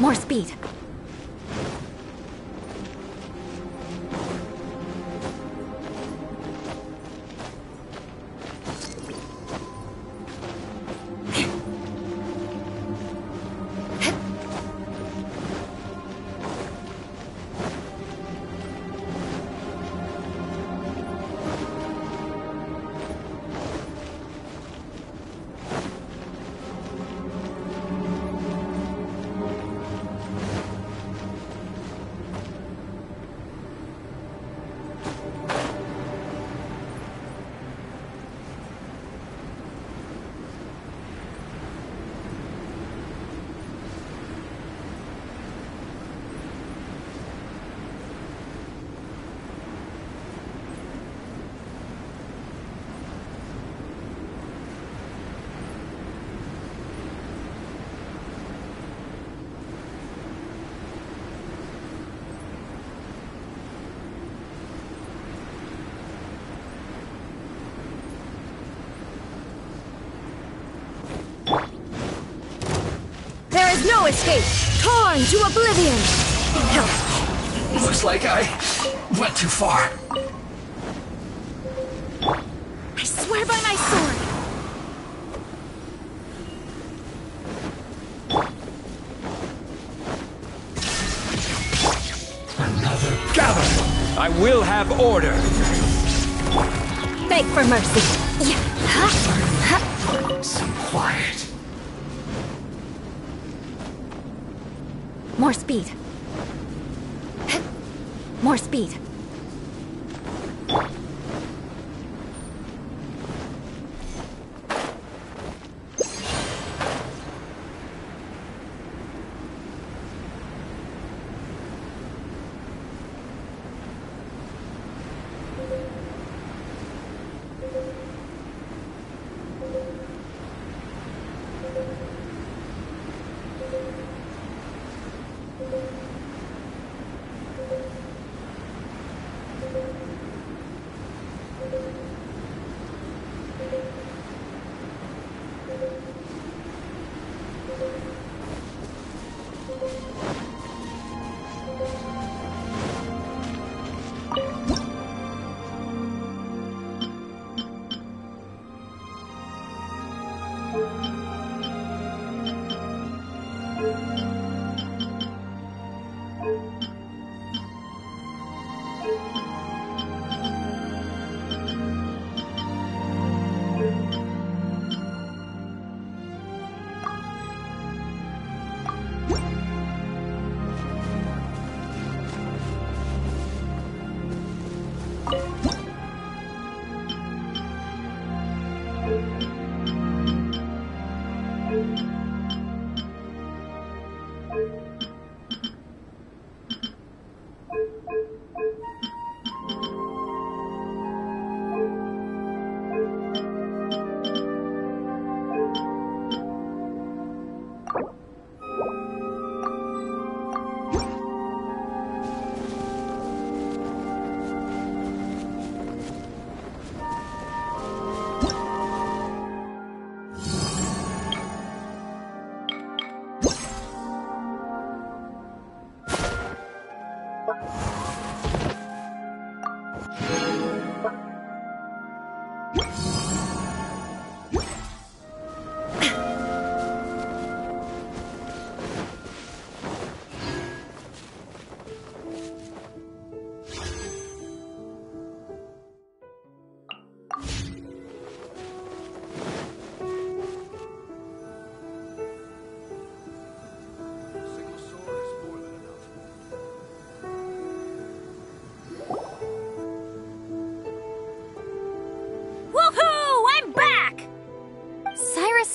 [SPEAKER 3] More speed.
[SPEAKER 8] There is no escape! Torn to oblivion! Help!
[SPEAKER 1] Looks like I went too far.
[SPEAKER 8] I swear by my sword!
[SPEAKER 7] Gather! I will have order!
[SPEAKER 3] Beg for mercy.
[SPEAKER 1] Some quiet.
[SPEAKER 3] More speed. More speed.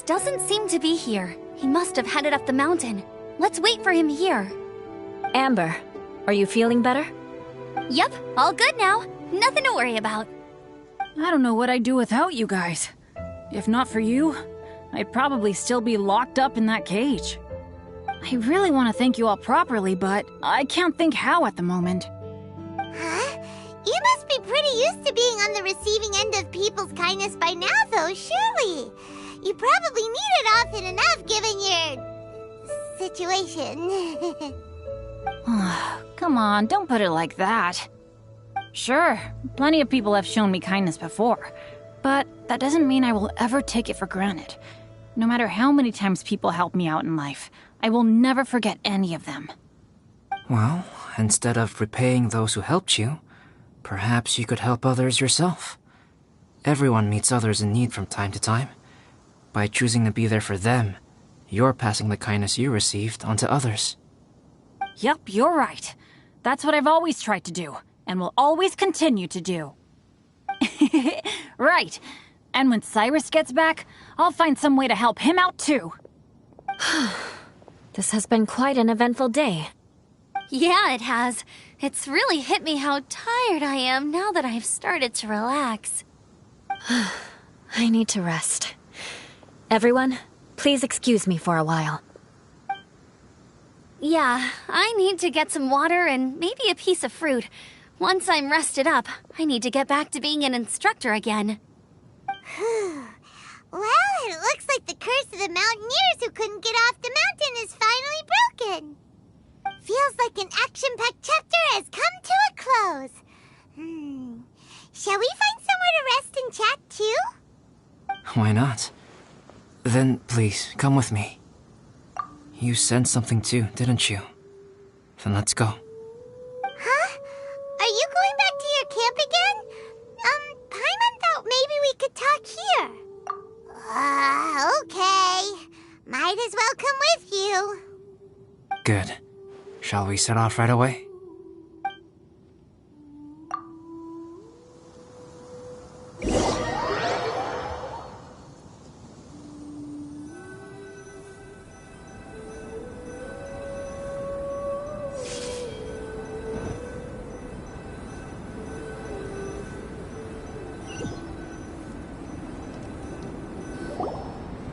[SPEAKER 4] Doesn't seem to be here. He must have headed up the mountain. Let's wait for him here.
[SPEAKER 3] Amber, are you feeling better?
[SPEAKER 4] Yep, all good now. Nothing to worry about.
[SPEAKER 5] I don't know what I'd do without you guys. If not for you, I'd probably still be locked up in that cage. I really want to thank you all properly, but I can't think how at the moment.
[SPEAKER 2] Huh? You must be pretty used to being on the receiving end of people's kindness by now, though, surely. You probably need it often enough, given your situation.
[SPEAKER 5] Come on, don't put it like that. Sure, plenty of people have shown me kindness before, but that doesn't mean I will ever take it for granted. No matter how many times people help me out in life, I will never forget any of them.
[SPEAKER 1] Well, instead of repaying those who helped you, perhaps you could help others yourself. Everyone meets others in need from time to time. By choosing to be there for them, you're passing the kindness you received on to others.
[SPEAKER 5] Yep, you're right. That's what I've always tried to do, and will always continue to do. Right. And when Cyrus gets back, I'll find some way to help him out too.
[SPEAKER 3] This has been quite an eventful day.
[SPEAKER 4] Yeah, it has. It's really hit me how tired I am now that I've started to relax.
[SPEAKER 3] I need to rest. Everyone, please excuse me for a while.
[SPEAKER 4] Yeah, I need to get some water and maybe a piece of fruit. Once I'm rested up, I need to get back to being an instructor again.
[SPEAKER 2] Well, it looks like the curse of the mountaineers who couldn't get off the mountain is finally broken. Feels like an action-packed chapter has come to a close. Shall we find somewhere to rest and chat too?
[SPEAKER 1] Why not? Then, please, come with me. You sensed something too, didn't you? Then let's go.
[SPEAKER 2] Huh? Are you going back to your camp again? Paimon thought maybe we could talk here. Okay. Might as well come with you.
[SPEAKER 1] Good. Shall we set off right away?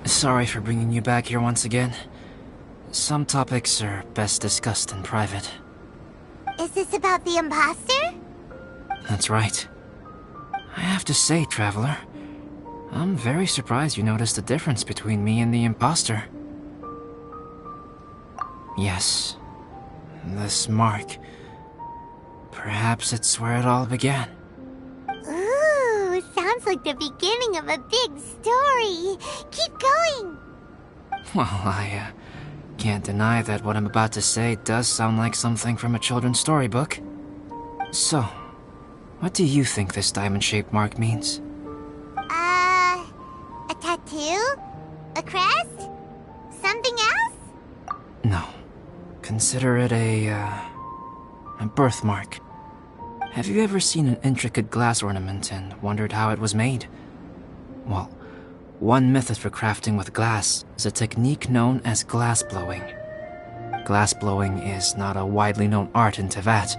[SPEAKER 1] Sorry for bringing you back here once again. Some topics are best discussed in private.
[SPEAKER 2] Is this about the imposter?
[SPEAKER 1] That's right. I have to say, Traveler, I'm very surprised you noticed the difference between me and the imposter. Yes, this mark. Perhaps it's where it all began.
[SPEAKER 2] Ooh, sounds like the beginning of a big story. Keep going.
[SPEAKER 1] Well, I can't deny that what I'm about to say does sound like something from a children's storybook. So, what do you think this diamond-shaped mark means?
[SPEAKER 2] A tattoo? A crest? Something else?
[SPEAKER 1] No. Consider it a birthmark. Have you ever seen an intricate glass ornament and wondered how it was made? Well, One method for crafting with glass is a technique known as glass blowing. Glass blowing is not a widely known art in Teyvat.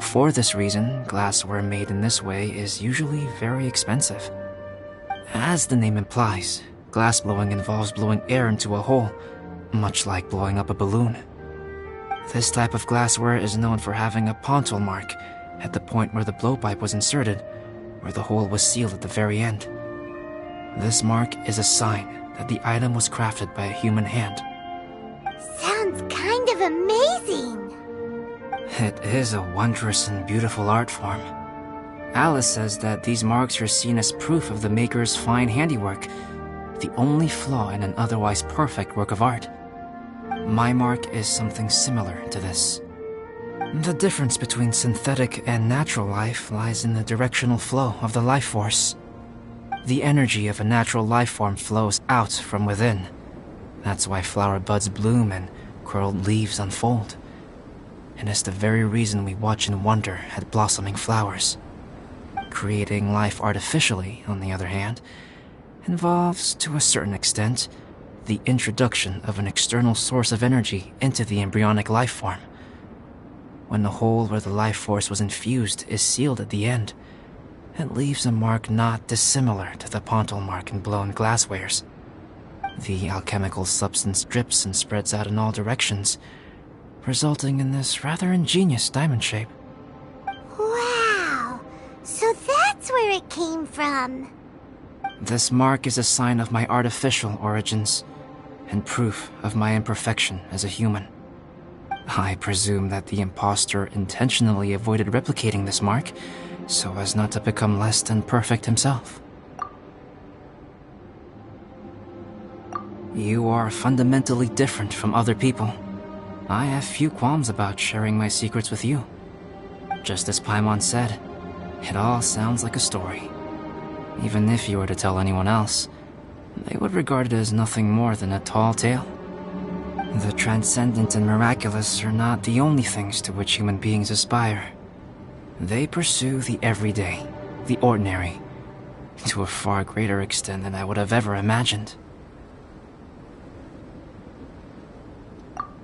[SPEAKER 1] For this reason, glassware made in this way is usually very expensive. As the name implies, glass blowing involves blowing air into a hole, much like blowing up a balloon. This type of glassware is known for having a pontal mark at the point where the blowpipe was inserted, where the hole was sealed at the very end. This mark is a sign that the item was crafted by a human hand.
[SPEAKER 2] Sounds kind of amazing.
[SPEAKER 1] It is a wondrous and beautiful art form. Alice says that these marks are seen as proof of the maker's fine handiwork, the only flaw in an otherwise perfect work of art. My mark is something similar to this. The difference between synthetic and natural life lies in the directional flow of the life force. The energy of a natural life form flows out from within. That's why flower buds bloom and curled leaves unfold. And it's the very reason we watch and wonder at blossoming flowers. Creating life artificially, on the other hand, involves, to a certain extent, the introduction of an external source of energy into the embryonic life form. When the hole where the life force was infused is sealed at the end, it leaves a mark not dissimilar to the pontal mark in blown glasswares. The alchemical substance drips and spreads out in all directions, resulting in this rather ingenious diamond shape.
[SPEAKER 2] Wow! So that's where it came from.
[SPEAKER 1] This mark is a sign of my artificial origins, and proof of my imperfection as a human. I presume that the impostor intentionally avoided replicating this mark, so as not to become less than perfect himself. You are fundamentally different from other people. I have few qualms about sharing my secrets with you. Just as Paimon said, it all sounds like a story. Even if you were to tell anyone else, they would regard it as nothing more than a tall tale. The transcendent and miraculous are not the only things to which human beings aspire. They pursue the everyday, the ordinary, to a far greater extent than I would have ever imagined.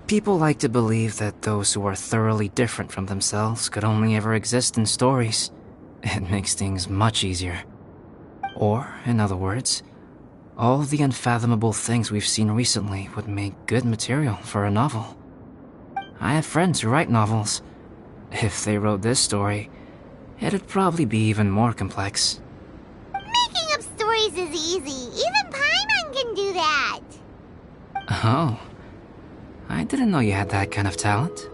[SPEAKER 1] People like to believe that those who are thoroughly different from themselves could only ever exist in stories. It makes things much easier. Or, in other words, all the unfathomable things we've seen recently would make good material for a novel. I have friends who write novels. If they wrote this story, it'd probably be even more complex.
[SPEAKER 2] Making up stories is easy. Even Paimon can do that.
[SPEAKER 1] Oh. I didn't know you had that kind of talent.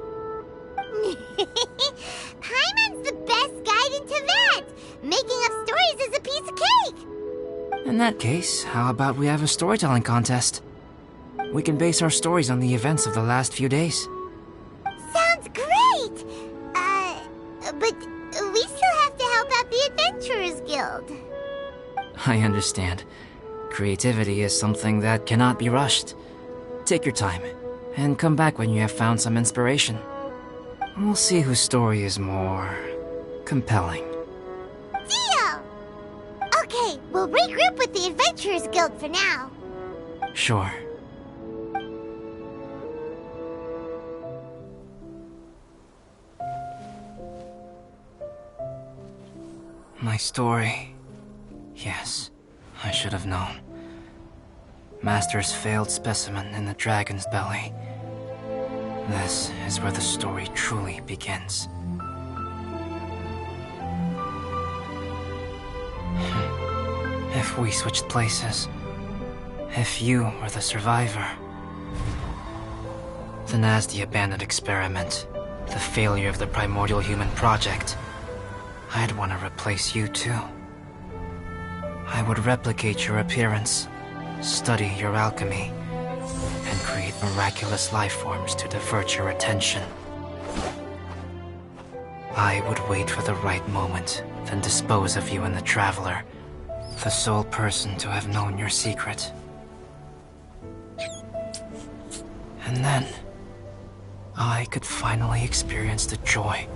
[SPEAKER 2] Paimon's the best guide in Teyvat. Making up stories is a piece of cake.
[SPEAKER 1] In that case, how about we have a storytelling contest? We can base our stories on the events of the last few days.
[SPEAKER 2] Sounds great! But we still have to help out the Adventurers Guild.
[SPEAKER 1] I understand. Creativity is something that cannot be rushed. Take your time, and come back when you have found some inspiration. We'll see whose story is more compelling.
[SPEAKER 2] Deal! Okay, we'll regroup with the Adventurers Guild for now.
[SPEAKER 1] Sure. My story. Yes, I should have known. Master's failed specimen in the dragon's belly. This is where the story truly begins. If we switched places, if you were the survivor, then as the abandoned experiment, the failure of the primordial human project, I'd want to replace you too. I would replicate your appearance, study your alchemy, and create miraculous life forms to divert your attention. I would wait for the right moment, then dispose of you in the Traveler, the sole person to have known your secret. And then, I could finally experience the joy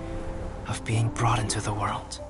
[SPEAKER 1] of being brought into the world.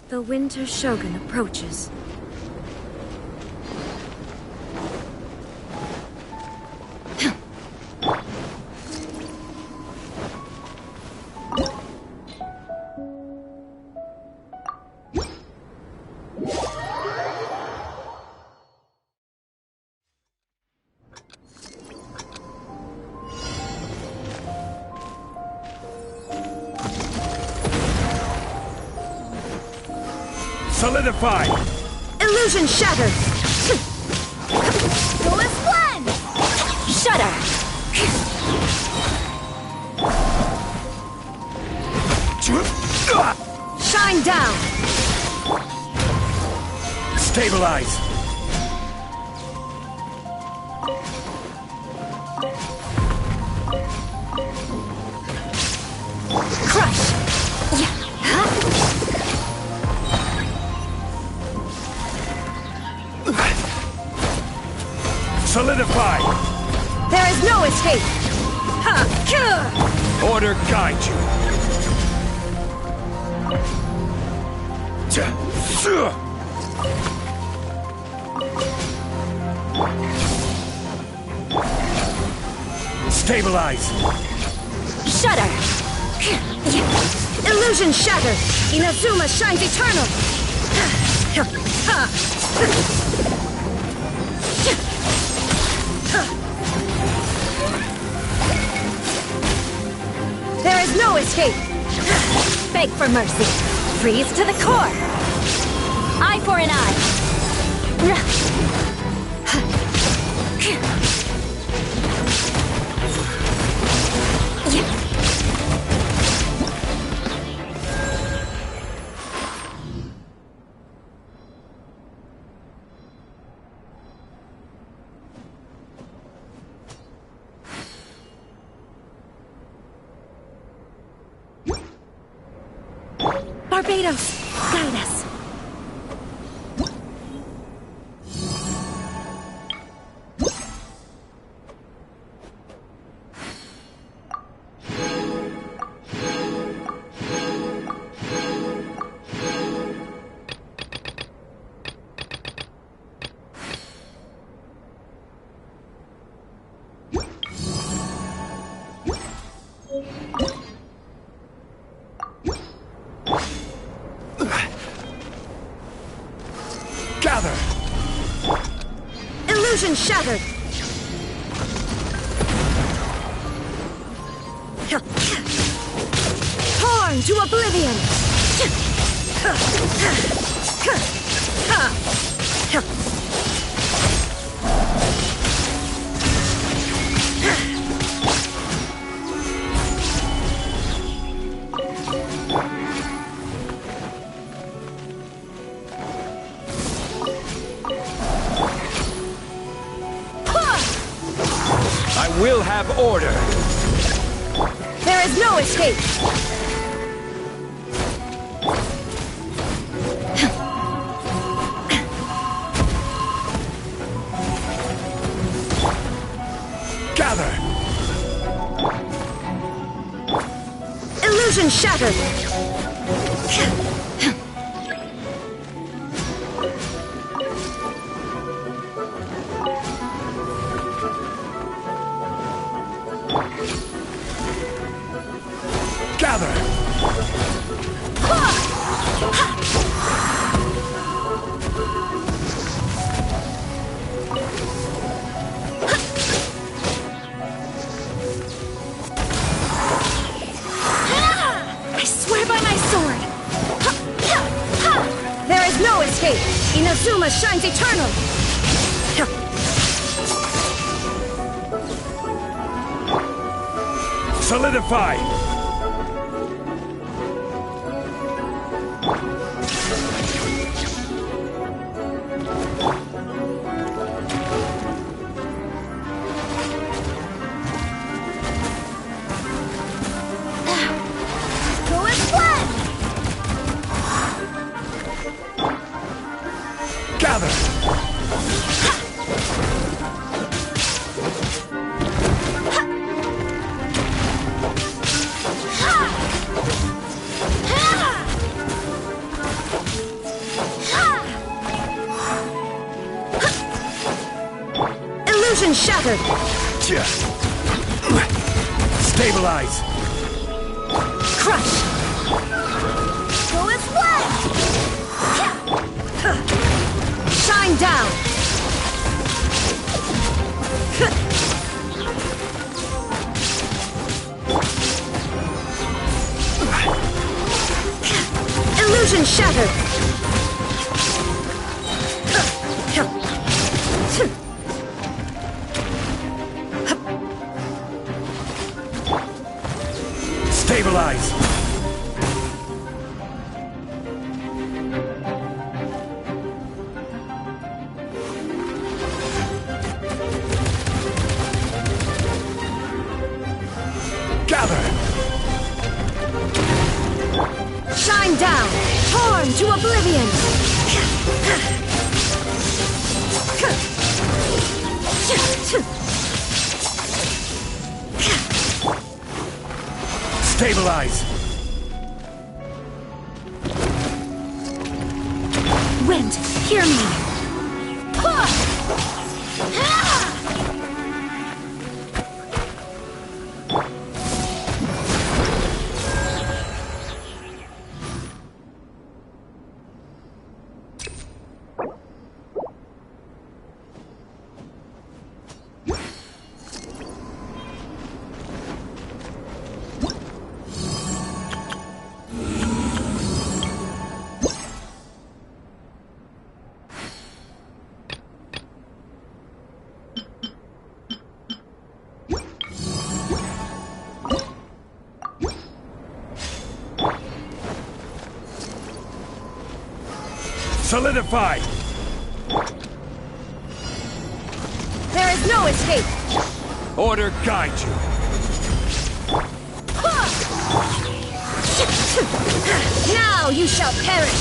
[SPEAKER 8] The Winter Shogun approaches.
[SPEAKER 7] Solidify!
[SPEAKER 8] Illusion shattered!
[SPEAKER 4] Duelist one!
[SPEAKER 8] Shudder! Shine down!
[SPEAKER 7] Stabilize!
[SPEAKER 8] Crush!
[SPEAKER 7] Solidify!
[SPEAKER 8] There is no escape! Ha!
[SPEAKER 7] Order guide you! Stabilize!
[SPEAKER 8] Shudder! Illusion shattered! Inazuma shines eternal! There is no escape! Beg for mercy! Freeze to the core! Eye for an eye! Barbados, guide us.
[SPEAKER 7] Gather!
[SPEAKER 8] Illusion shattered! Torn to oblivion!
[SPEAKER 7] I will have order!
[SPEAKER 8] There is no escape!
[SPEAKER 7] Gather!
[SPEAKER 8] Illusion shattered!
[SPEAKER 7] Gather!
[SPEAKER 8] I swear by my sword! There is no escape! Inazuma shines eternal!
[SPEAKER 7] Solidify! Gather!
[SPEAKER 8] shattered!
[SPEAKER 7] Stabilize!
[SPEAKER 8] Crush! Go as one! Shine down! Illusion shattered!
[SPEAKER 7] Stabilize! Gather!
[SPEAKER 8] Shine down! Torn to oblivion!
[SPEAKER 7] Stabilize!
[SPEAKER 8] Wind, hear me!
[SPEAKER 7] Solidify!
[SPEAKER 8] There is no escape!
[SPEAKER 7] Order guide you!
[SPEAKER 8] Now you shall perish!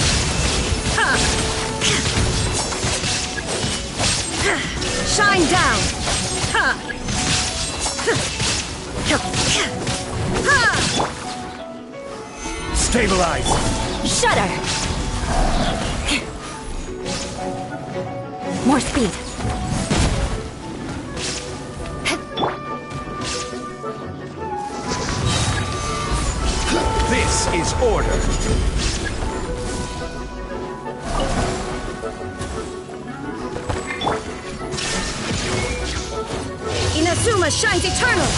[SPEAKER 8] Shine down!
[SPEAKER 7] Stabilize!
[SPEAKER 8] Shudder! More speed!
[SPEAKER 7] This is order!
[SPEAKER 8] Inazuma shines eternal!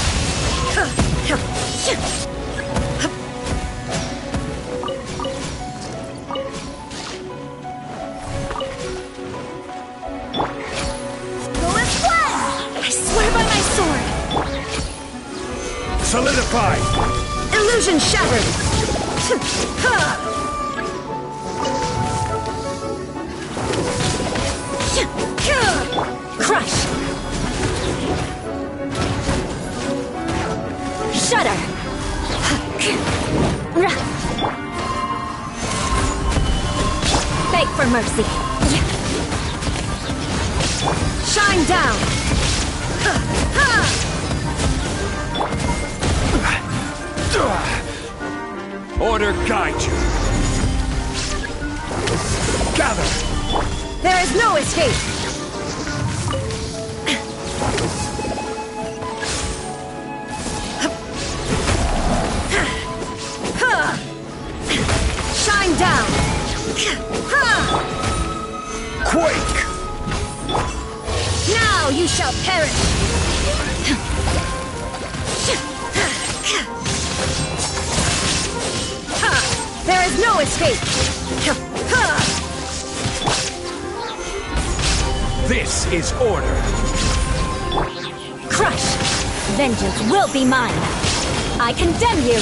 [SPEAKER 8] Go as one! I swear by my sword!
[SPEAKER 7] Solidify!
[SPEAKER 8] Illusion shattered! Crush! Shudder! Beg for mercy! Shine down!
[SPEAKER 7] Order guide you! Gather!
[SPEAKER 8] There is no escape! Shine down!
[SPEAKER 7] Quake!
[SPEAKER 8] Now you shall perish! There is no escape!
[SPEAKER 7] This is order!
[SPEAKER 8] Crush! Vengeance will be mine! I condemn you!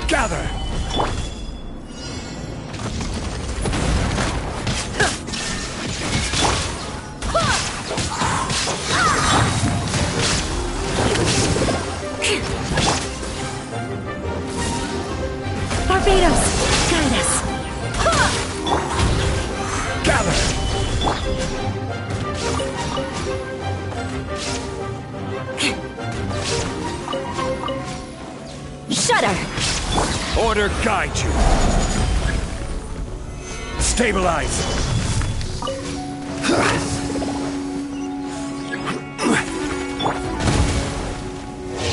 [SPEAKER 7] Gather!
[SPEAKER 8] Barbados, guide us.
[SPEAKER 7] Gather!
[SPEAKER 8] Shudder.
[SPEAKER 7] Order guide you. Stabilize.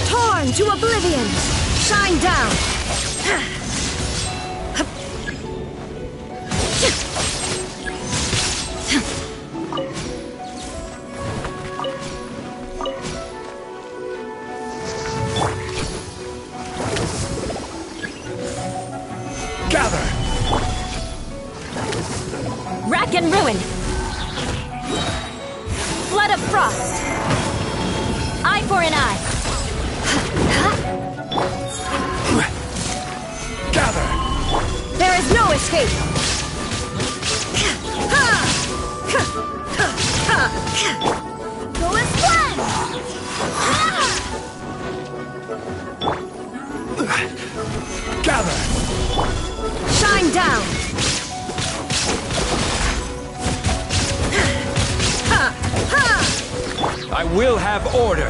[SPEAKER 8] Torn to oblivion. Shine down.
[SPEAKER 7] Gather!
[SPEAKER 3] Rack and ruin! Flood of frost! Eye for an eye!
[SPEAKER 7] Gather!
[SPEAKER 8] There is no escape! Go as planned!
[SPEAKER 7] Gather!
[SPEAKER 8] Shine down!
[SPEAKER 7] I will have order.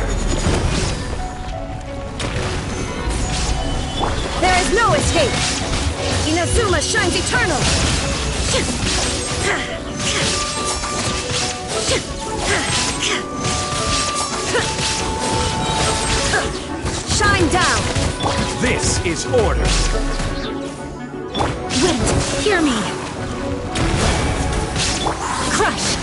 [SPEAKER 8] There is no escape! Inazuma shines eternal! Shine down!
[SPEAKER 7] This is order.
[SPEAKER 3] Wind, hear me! Crush!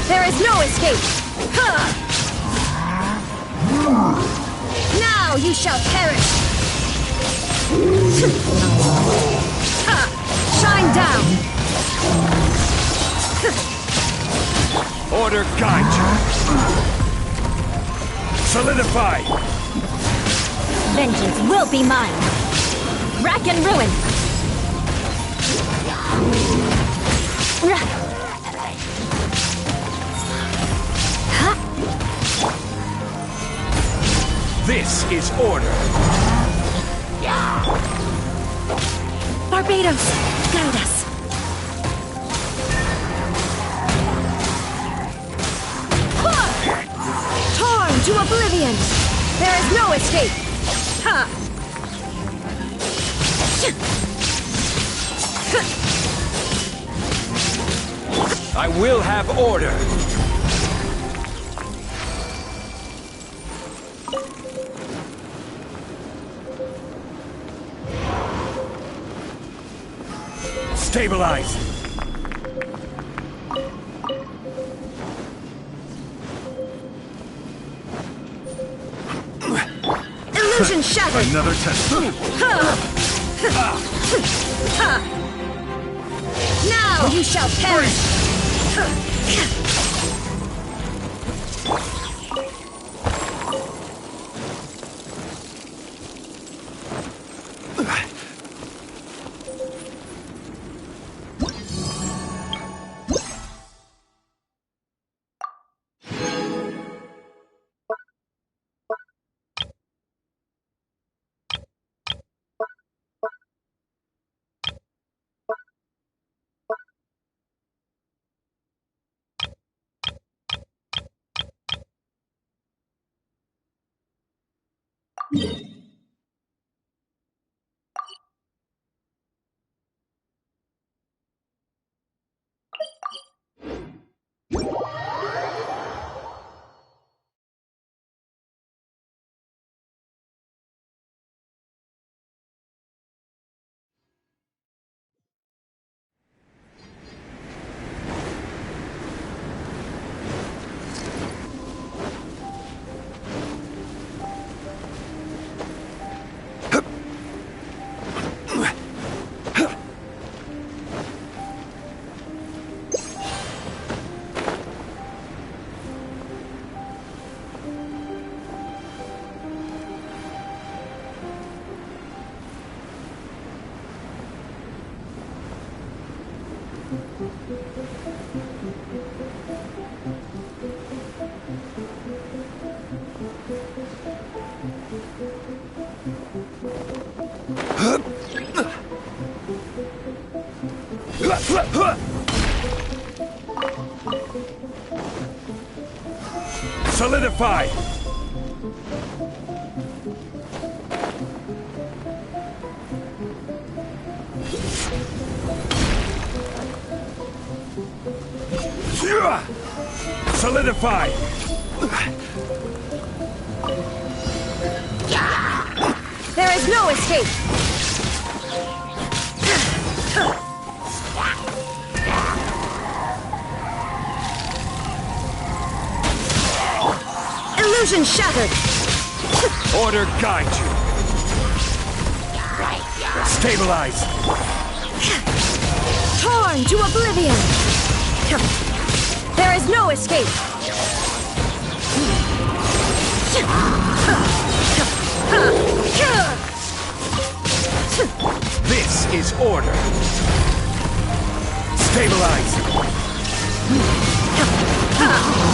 [SPEAKER 8] There is no escape! Ha! Now you shall perish! Ha! Shine down!
[SPEAKER 7] Order guide you. Solidify!
[SPEAKER 3] Vengeance will be mine! Rack and ruin!
[SPEAKER 7] This is order.
[SPEAKER 8] Barbados, guide us! Torn to oblivion! There is no escape! Ha!
[SPEAKER 7] I will have order. Stabilize!
[SPEAKER 8] Illusion shattered!
[SPEAKER 6] Another test.
[SPEAKER 8] Now you shall perish!
[SPEAKER 7] Solidify! Solidify!
[SPEAKER 8] There is no escape! Illusion shattered!
[SPEAKER 7] Order guide you! Stabilize!
[SPEAKER 8] Torn to oblivion! There is no escape!
[SPEAKER 7] This is order! Stabilize!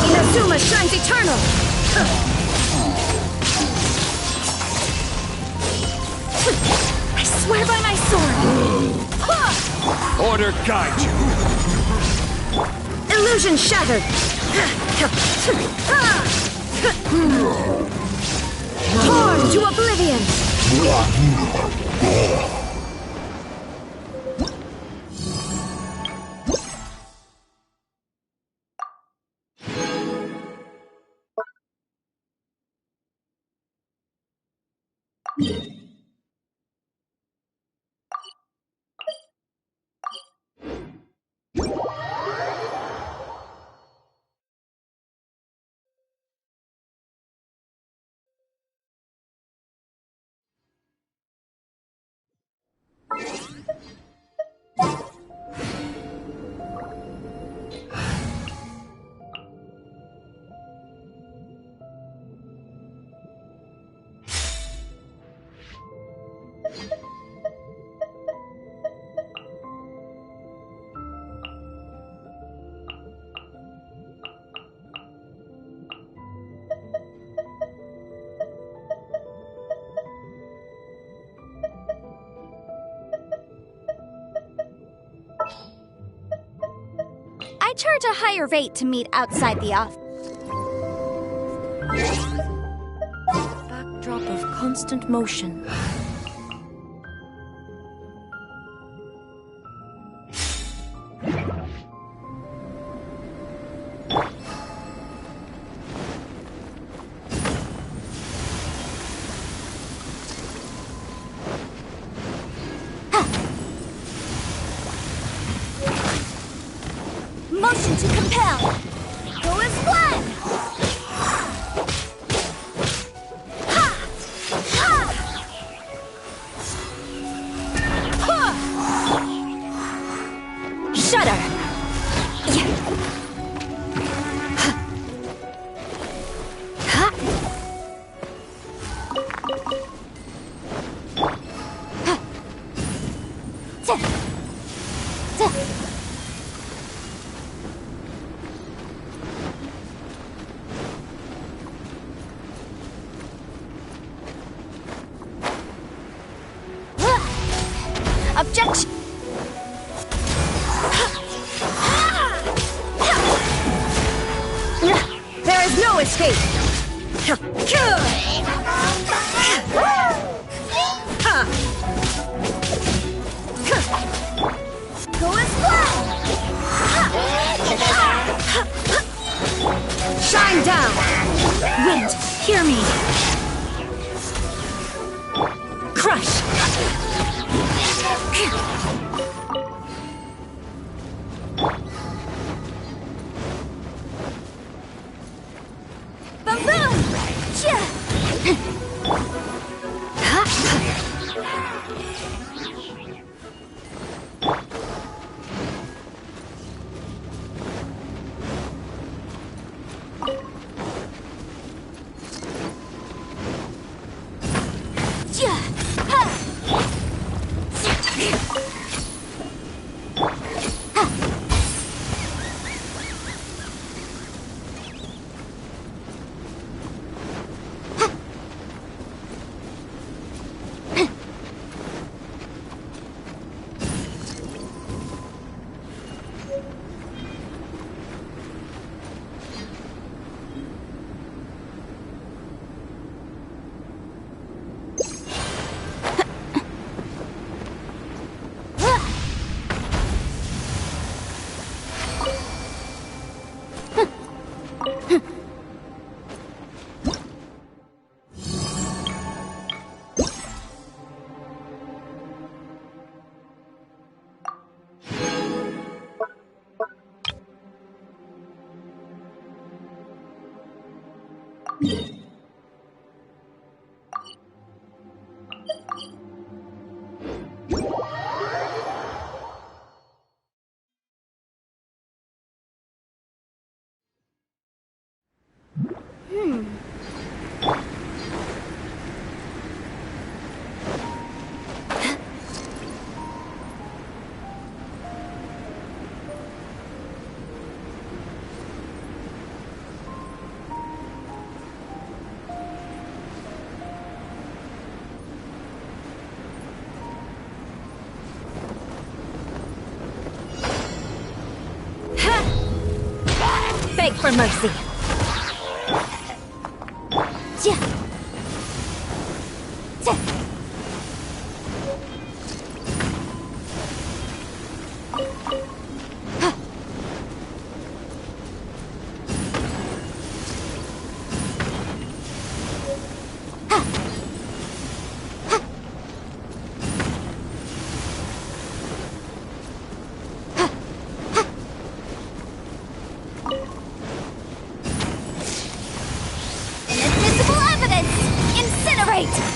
[SPEAKER 8] Inazuma shines eternal! swear by my sword!
[SPEAKER 7] Order guide you!
[SPEAKER 8] Illusion shattered! Torn to oblivion!
[SPEAKER 2] I charge a higher rate to meet outside the office.
[SPEAKER 8] Backdrop of constant motion.
[SPEAKER 2] Motion to compel. Go as one. Ha! Ha!
[SPEAKER 8] Shudder!
[SPEAKER 2] Objection!
[SPEAKER 8] There is no escape!
[SPEAKER 2] Go as one!
[SPEAKER 8] Shine down! Wind, hear me! Crush!
[SPEAKER 2] Boom!
[SPEAKER 8] for mercy.
[SPEAKER 4] Inadmissible evidence! Incinerate!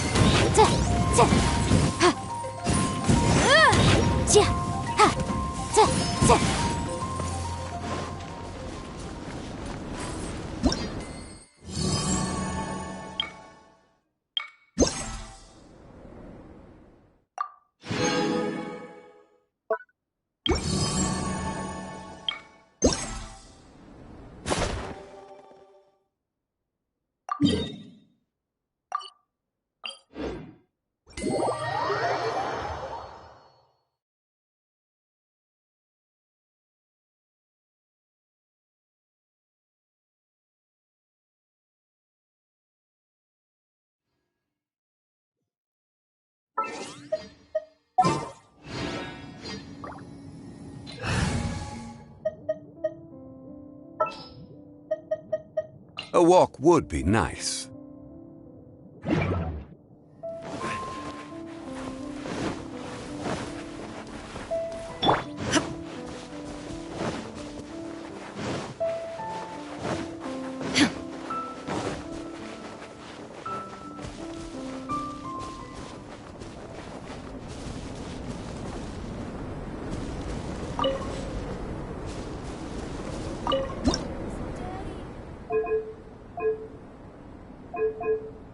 [SPEAKER 9] A walk would be nice.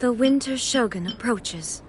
[SPEAKER 8] The Winter Shogun approaches.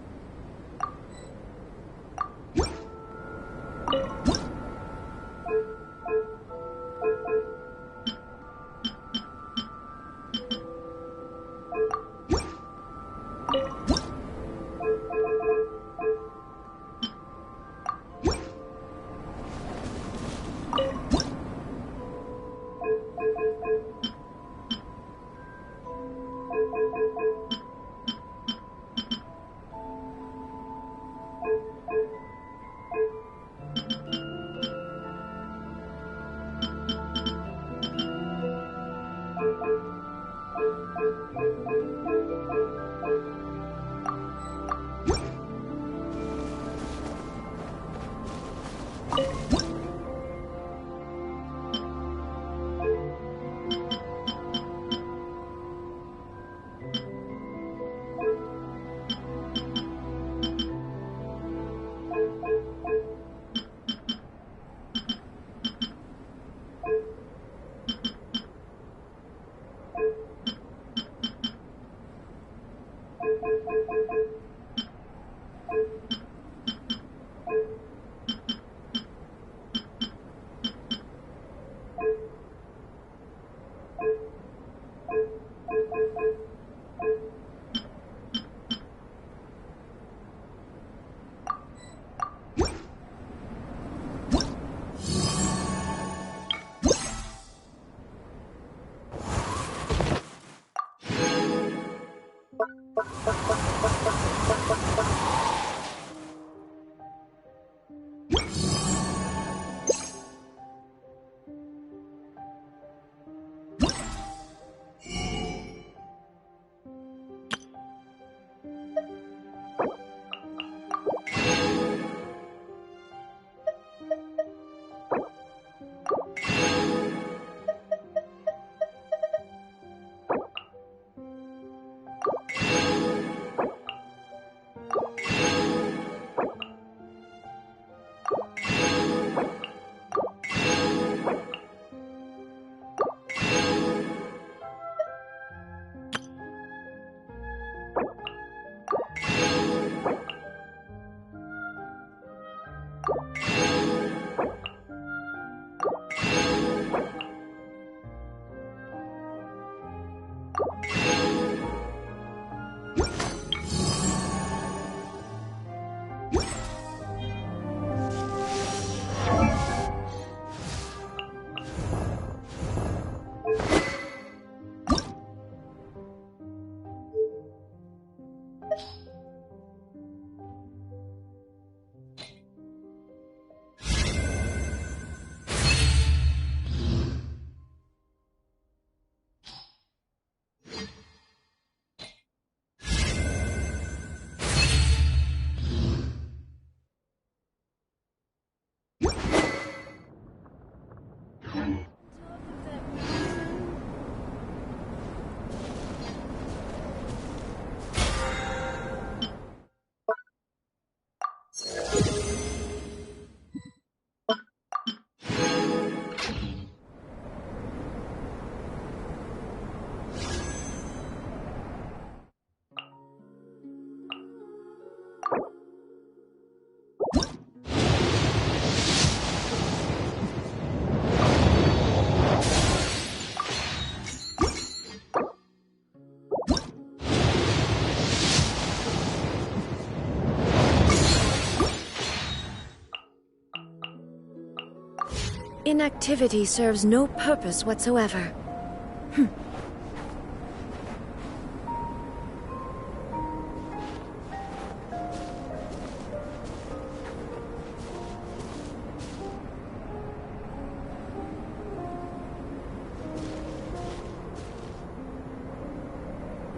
[SPEAKER 8] inactivity serves no purpose whatsoever.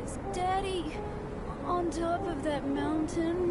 [SPEAKER 5] Is Daddy on top of that mountain?